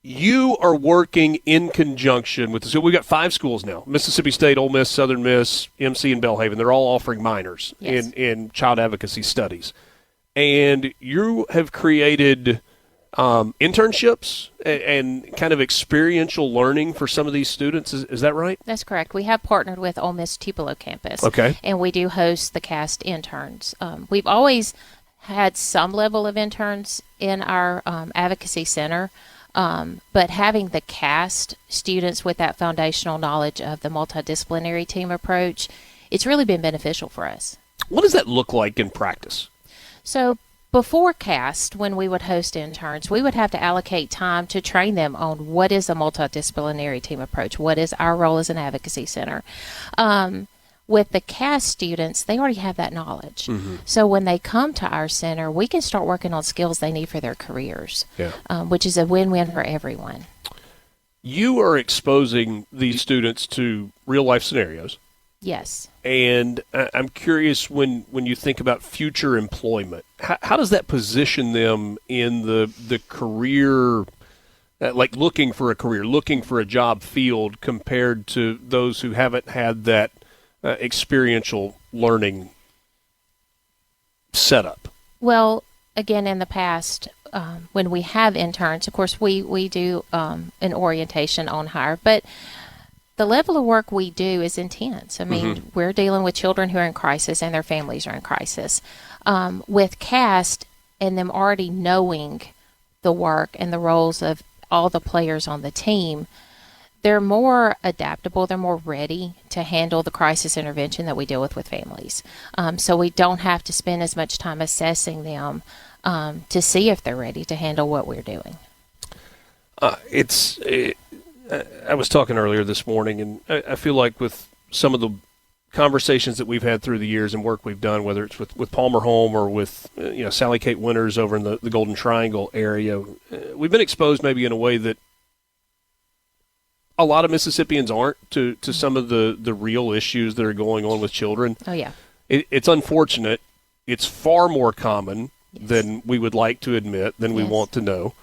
You are working in conjunction with so we've got 5 schools now: Mississippi State, Ole Miss, Southern Miss, MC, and Belhaven. They're all offering minors in child advocacy studies, and you have created internships and kind of experiential learning for some of these students. Is that right? That's correct. We have partnered with Ole Miss Tupelo campus. Okay. And we do host the CAST interns. We've always had some level of interns in our advocacy center, but having the CAST students with that foundational knowledge of the multidisciplinary team approach, it's really been beneficial for us. What does that look like in practice? So before CAST, when we would host interns, we would have to allocate time to train them on what is a multidisciplinary team approach, what is our role as an advocacy center. With the CAST students, they already have that knowledge. Mm-hmm. So when they come to our center, we can start working on skills they need for their careers, which is a win-win for everyone. You are exposing these students to real-life scenarios. Yes. And I'm curious, when you think about future employment, how does that position them in the career, like looking for a career, looking for a job field, compared to those who haven't had that experiential learning setup? Well, again, in the past, when we have interns, of course, we do an orientation on hire, but the level of work we do is intense. I mean, we're dealing with children who are in crisis and their families are in crisis. With CAST and them already knowing the work and the roles of all the players on the team, they're more adaptable, they're more ready to handle the crisis intervention that we deal with families. So we don't have to spend as much time assessing them to see if they're ready to handle what we're doing. I was talking earlier this morning, and I feel like with some of the conversations that we've had through the years and work we've done, whether it's with Palmer Home or with Sally Kate Winters over in the Golden Triangle area, we've been exposed maybe in a way that a lot of Mississippians aren't to some of the real issues that are going on with children. Oh, yeah. It's unfortunate. It's far more common than we would like to admit, than we want to know.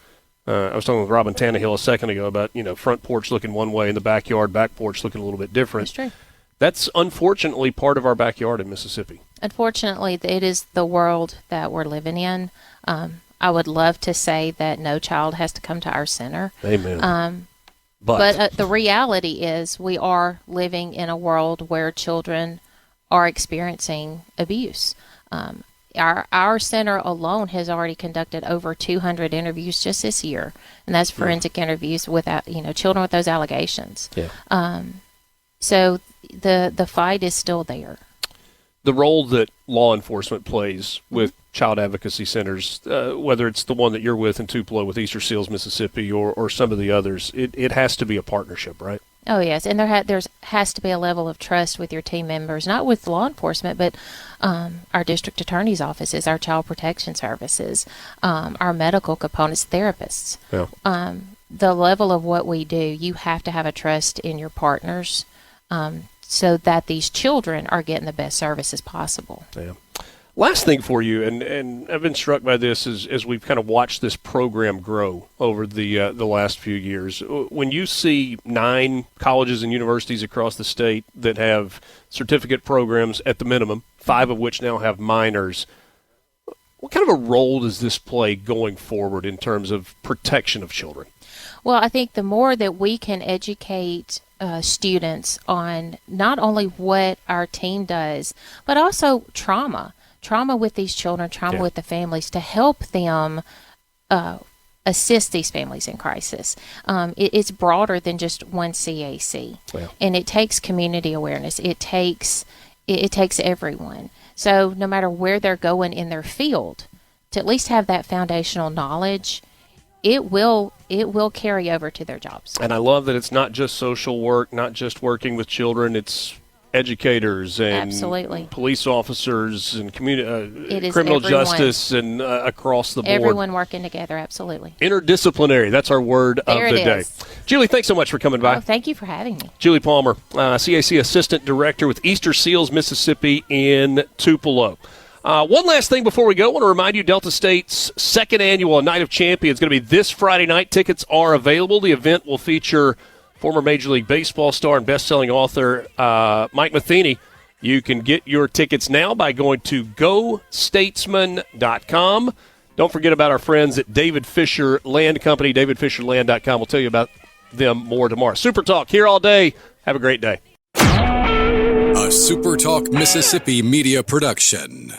I was talking with Robyn Tannehill a second ago about, front porch looking one way and the backyard, back porch looking a little bit different. That's true. That's unfortunately part of our backyard in Mississippi. Unfortunately, it is the world that we're living in. I would love to say that no child has to come to our center. Amen. But the reality is we are living in a world where children are experiencing abuse. Our center alone has already conducted over 200 interviews just this year, and that's forensic interviews with children with those allegations. Yeah. So the fight is still there. The role that law enforcement plays with child advocacy centers, whether it's the one that you're with in Tupelo with Easterseals, Mississippi, or some of the others, it has to be a partnership, right? Oh, yes, and there has to be a level of trust with your team members, not with law enforcement, but our district attorney's offices, our child protection services, our medical components, therapists. Yeah. The level of what we do, you have to have a trust in your partners so that these children are getting the best services possible. Yeah. Last thing for you, and I've been struck by this as we've kind of watched this program grow over the last few years. When you see 9 colleges and universities across the state that have certificate programs at the minimum, 5 of which now have minors, what kind of a role does this play going forward in terms of protection of children? Well, I think the more that we can educate students on not only what our team does, but also trauma with these children, trauma with the families, to help them assist these families in crisis. It's broader than just one CAC, and it takes community awareness. It takes everyone. So no matter where they're going in their field, to at least have that foundational knowledge, it will carry over to their jobs. And I love that it's not just social work, not just working with children. It's educators and police officers and criminal justice and across the board. Everyone working together, absolutely. Interdisciplinary, that's our word of the day. Julie, thanks so much for coming by. Oh, thank you for having me. Julie Palmer, CAC Assistant Director with Easterseals, Mississippi in Tupelo. One last thing before we go, I want to remind you Delta State's second annual Night of Champions is going to be this Friday night. Tickets are available. The event will feature former Major League Baseball star and best-selling author Mike Matheny. You can get your tickets now by going to GoStatesman.com. Don't forget about our friends at David Fisher Land Company, DavidFisherLand.com. We'll tell you about them more tomorrow. Super Talk here all day. Have a great day. A SuperTalk Mississippi media production.